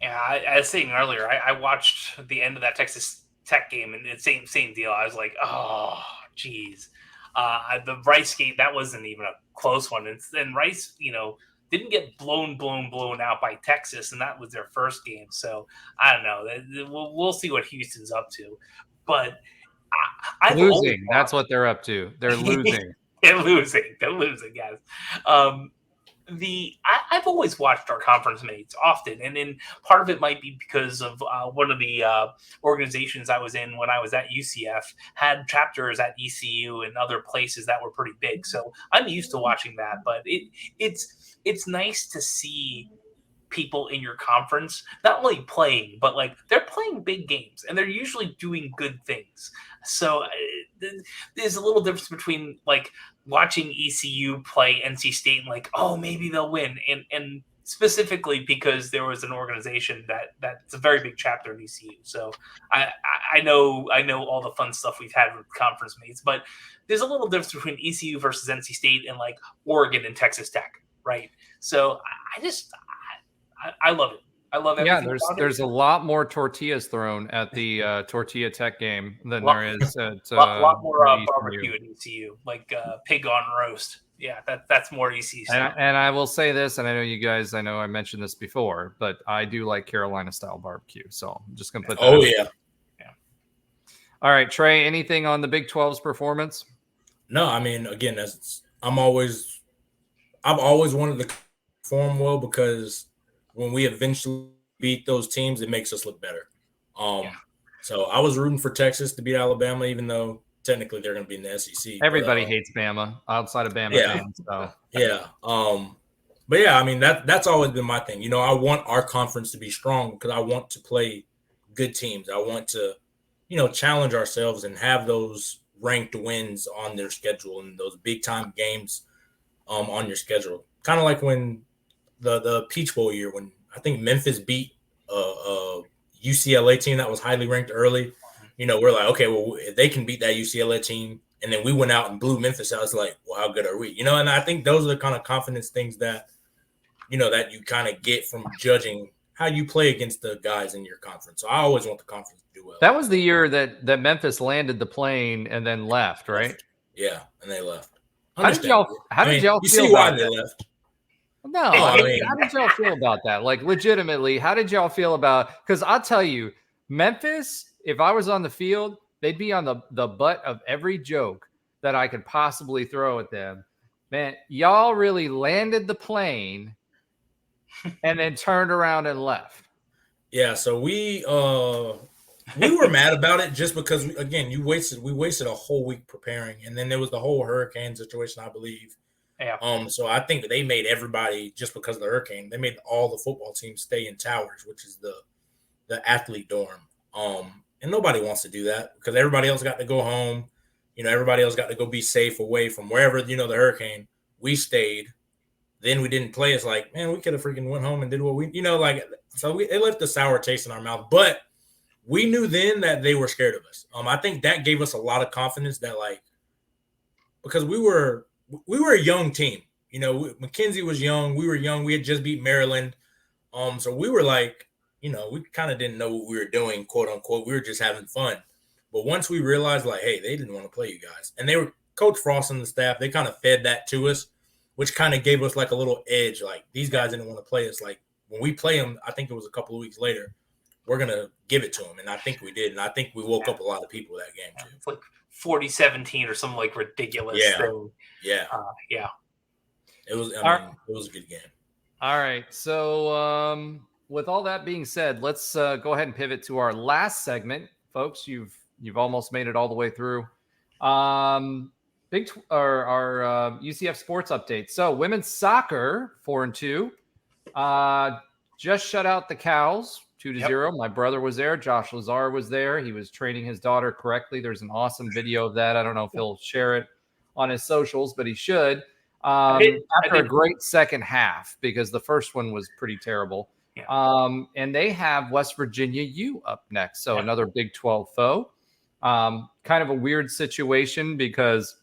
Yeah, I was saying earlier, I watched the end of that Texas Tech game, and it's same deal. I was like, oh, geez. The Rice game, that wasn't even a close one. And Rice, didn't get blown out by Texas, and that was their first game. So I don't know. We'll see what Houston's up to, but I've losing. That's what they're up to. They're losing. They're losing, guys. I've always watched our conference mates often, and then part of it might be because of one of the organizations I was in when I was at UCF had chapters at ECU and other places that were pretty big. So I'm used to watching that, but it's nice to see people in your conference not only playing, but like they're playing big games and they're usually doing good things. So there's a little difference between like watching ECU play NC State and like, oh, maybe they'll win, and specifically because there was an organization that's a very big chapter in ECU. So I know all the fun stuff we've had with conference mates, but there's a little difference between ECU versus NC State and like Oregon and Texas Tech, right? So I love it. I love it. Yeah, there's a lot more tortillas thrown at the Tortilla Tech game than there is at a lot more barbecue at ECU, like pig on roast. Yeah, that's more ECU stuff. And I will say this, and I know you guys, I know I mentioned this before, but I do like Carolina style barbecue, so I'm just gonna put that. Oh yeah. All right, Trey. Anything on the Big 12's performance? No, I mean, again, I've always wanted to perform well because when we eventually beat those teams, it makes us look better. So I was rooting for Texas to beat Alabama, even though technically they're going to be in the SEC. Everybody hates Bama outside of Bama fans. So. Yeah. But yeah, I mean, that's always been my thing. You know, I want our conference to be strong because I want to play good teams. I want to, challenge ourselves and have those ranked wins on their schedule and those big time games on your schedule. Kind of like when the Peach Bowl year, when I think Memphis beat a UCLA team that was highly ranked early. We're like, okay, well, if they can beat that UCLA team, and then we went out and blew Memphis out, it's like, well, how good are we? And I think those are the kind of confidence things that, that you kind of get from judging how you play against the guys in your conference. So I always want the conference to do well. That was the year that Memphis landed the plane and then left, right? Yeah, and they left. How did y'all you feel see why about they that? left? No, how did y'all feel about that? Like, legitimately, how did y'all feel about? Because I'll tell you, Memphis, if I was on the field, they'd be on the butt of every joke that I could possibly throw at them. Man, y'all really landed the plane and then turned around and left. Yeah, so we were mad about it just because, again, we wasted a whole week preparing, and then there was the whole hurricane situation, I believe. Yeah. So I think they made everybody, just because of the hurricane, they made all the football teams stay in towers, which is the athlete dorm. And nobody wants to do that because everybody else got to go home. Everybody else got to go be safe away from wherever, the hurricane. We stayed. Then we didn't play. It's like, man, we could have freaking went home and did what we, so it left a sour taste in our mouth. But we knew then that they were scared of us. I think that gave us a lot of confidence that, because we were a young team. Mackenzie was young. We were young. We had just beat Maryland. So we were like, we kind of didn't know what we were doing, quote unquote. We were just having fun. But once we realized, hey, they didn't want to play you guys. And they were Coach Frost and the staff. They kind of fed that to us, which kind of gave us a little edge. Like, these guys didn't want to play us. Like, when we play them, I think it was a couple of weeks later, we're going to give it to them. And I think we did. And I think we woke up a lot of people that game too. It's like 40-17 or something ridiculous thing. Yeah. Yeah. It was a good game. All right. So with all that being said, let's go ahead and pivot to our last segment. Folks, you've almost made it all the way through. Our UCF Sports update. So women's soccer 4-2 just shut out the Cows 2-0. My brother was there. Josh Lazar was there. He was training his daughter correctly. There's an awesome video of that. I don't know if he'll share it on his socials, but he should. After a great second half, because the first one was pretty terrible. Yeah. And they have West Virginia U up next. So another Big 12 foe. Kind of a weird situation because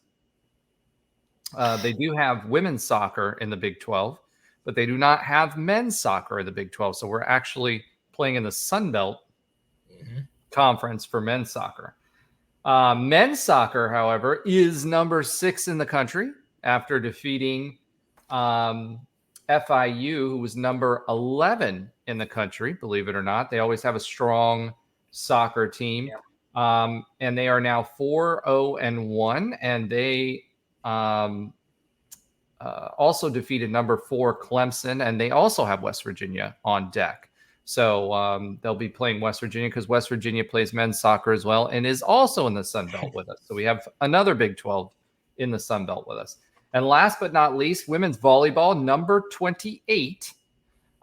they do have women's soccer in the Big 12, but they do not have men's soccer in the Big 12. So we're actually playing in the Sun Belt Conference for men's soccer. Men's soccer, however, is number 6 in the country after defeating FIU, who was number 11 in the country, believe it or not. They always have a strong soccer team. Yeah. And they are now 4-0-1, and they also defeated number 4 Clemson, and they also have West Virginia on deck. So they'll be playing West Virginia because West Virginia plays men's soccer as well and is also in the Sun Belt with us. So we have another Big 12 in the Sun Belt with us. And last but not least, women's volleyball, number 28.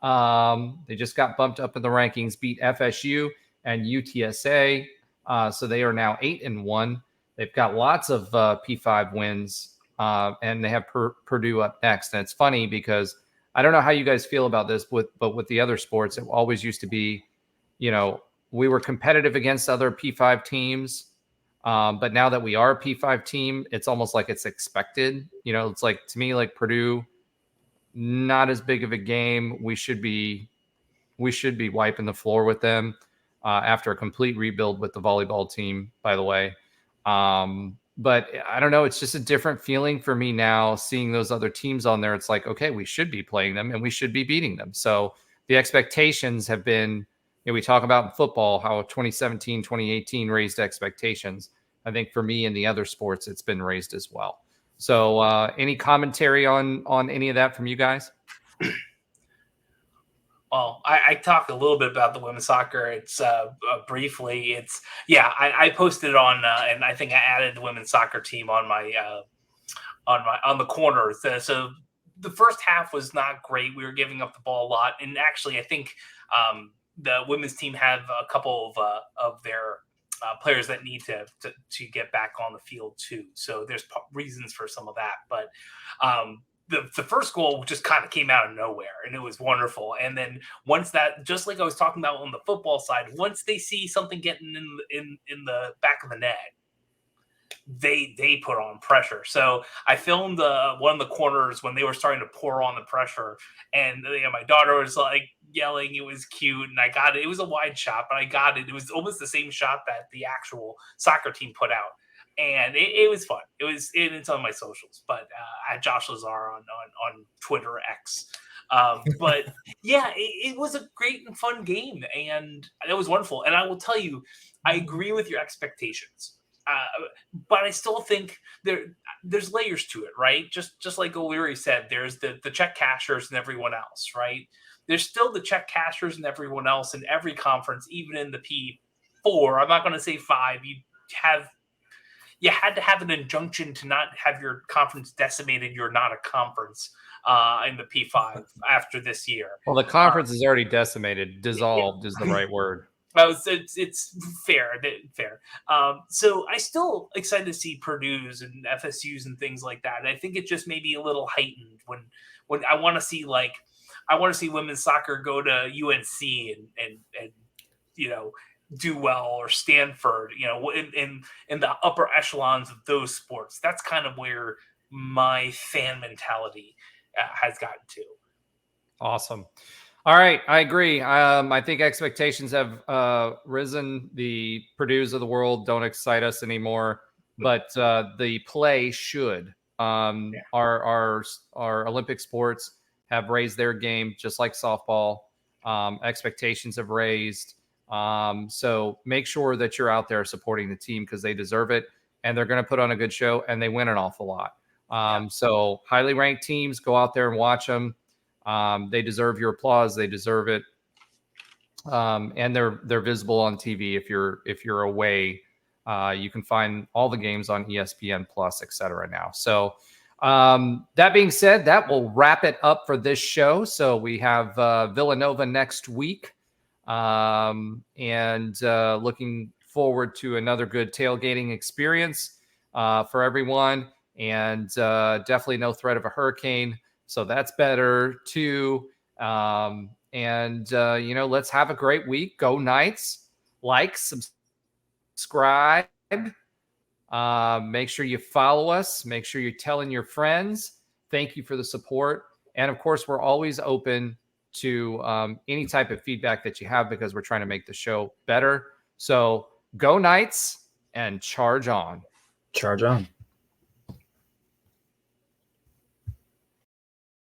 They just got bumped up in the rankings, beat FSU and UTSA. So they are now 8-1. They've got lots of P5 wins, and they have Purdue up next. And it's funny because I don't know how you guys feel about this, but with the other sports, it always used to be, we were competitive against other P5 teams. But now that we are a P5 team, it's almost like it's expected. It's like, to me, like Purdue, not as big of a game. We should be wiping the floor with them after a complete rebuild with the volleyball team, by the way. But I don't know. It's just a different feeling for me now seeing those other teams on there. It's like, okay, we should be playing them and we should be beating them. So the expectations have been, we talk about in football, how 2017, 2018 raised expectations. I think for me in the other sports, it's been raised as well. So any commentary on any of that from you guys? Well, I talked a little bit about the women's soccer. It's briefly. I posted on, and I think I added the women's soccer team on on the corner. So the first half was not great. We were giving up the ball a lot, and actually, I think the women's team have a couple of their players that need to get back on the field too. So there's reasons for some of that, but. The first goal just kind of came out of nowhere, and it was wonderful. And then once that, just like I was talking about on the football side, once they see something getting in the back of the net, they put on pressure. So I filmed one of the corners when they were starting to pour on the pressure, and my daughter was like yelling. It was cute, and I got it. It was a wide shot, but I got it. It was almost the same shot that the actual soccer team put out. And it was fun. It's on my socials, but at Josh Lazar on Twitter X. But yeah, it was a great and fun game, and it was wonderful. And I will tell you, I agree with your expectations, but I still think there's layers to it, right? Just like O'Leary said, there's the check cashers and everyone else, right? There's still the check cashers and everyone else in every conference, even in the P4. I'm not going to say 5. You had to have an injunction to not have your conference decimated. You're not a conference in the P5 after this year. Well, the conference is already decimated. Dissolved is the right word. It's fair. So I still excited to see Purdue's and FSU's and things like that. And I think it just may be a little heightened when I want to see women's soccer go to UNC and do well, or Stanford, in the upper echelons of those sports. That's kind of where my fan mentality has gotten to. Awesome. All right. I agree. I think expectations have risen. The Purdue's of the world don't excite us anymore, but the play should. Our Olympic sports have raised their game, just like softball. Expectations have raised. So make sure that you're out there supporting the team because they deserve it, and they're going to put on a good show, and they win an awful lot. So highly ranked teams, go out there and watch them. They deserve your applause. They deserve it. And they're visible on TV. If you're away, you can find all the games on ESPN Plus, et cetera now. So, that being said, that will wrap it up for this show. So we have, Villanova next week. And looking forward to another good tailgating experience for everyone, and definitely no threat of a hurricane, so that's better too. Let's have a great week. Go Knights. Like, subscribe, make sure you follow us, make sure you're telling your friends. Thank you for the support, and of course we're always open to any type of feedback that you have, because we're trying to make the show better. So go Knights and charge on. Charge on.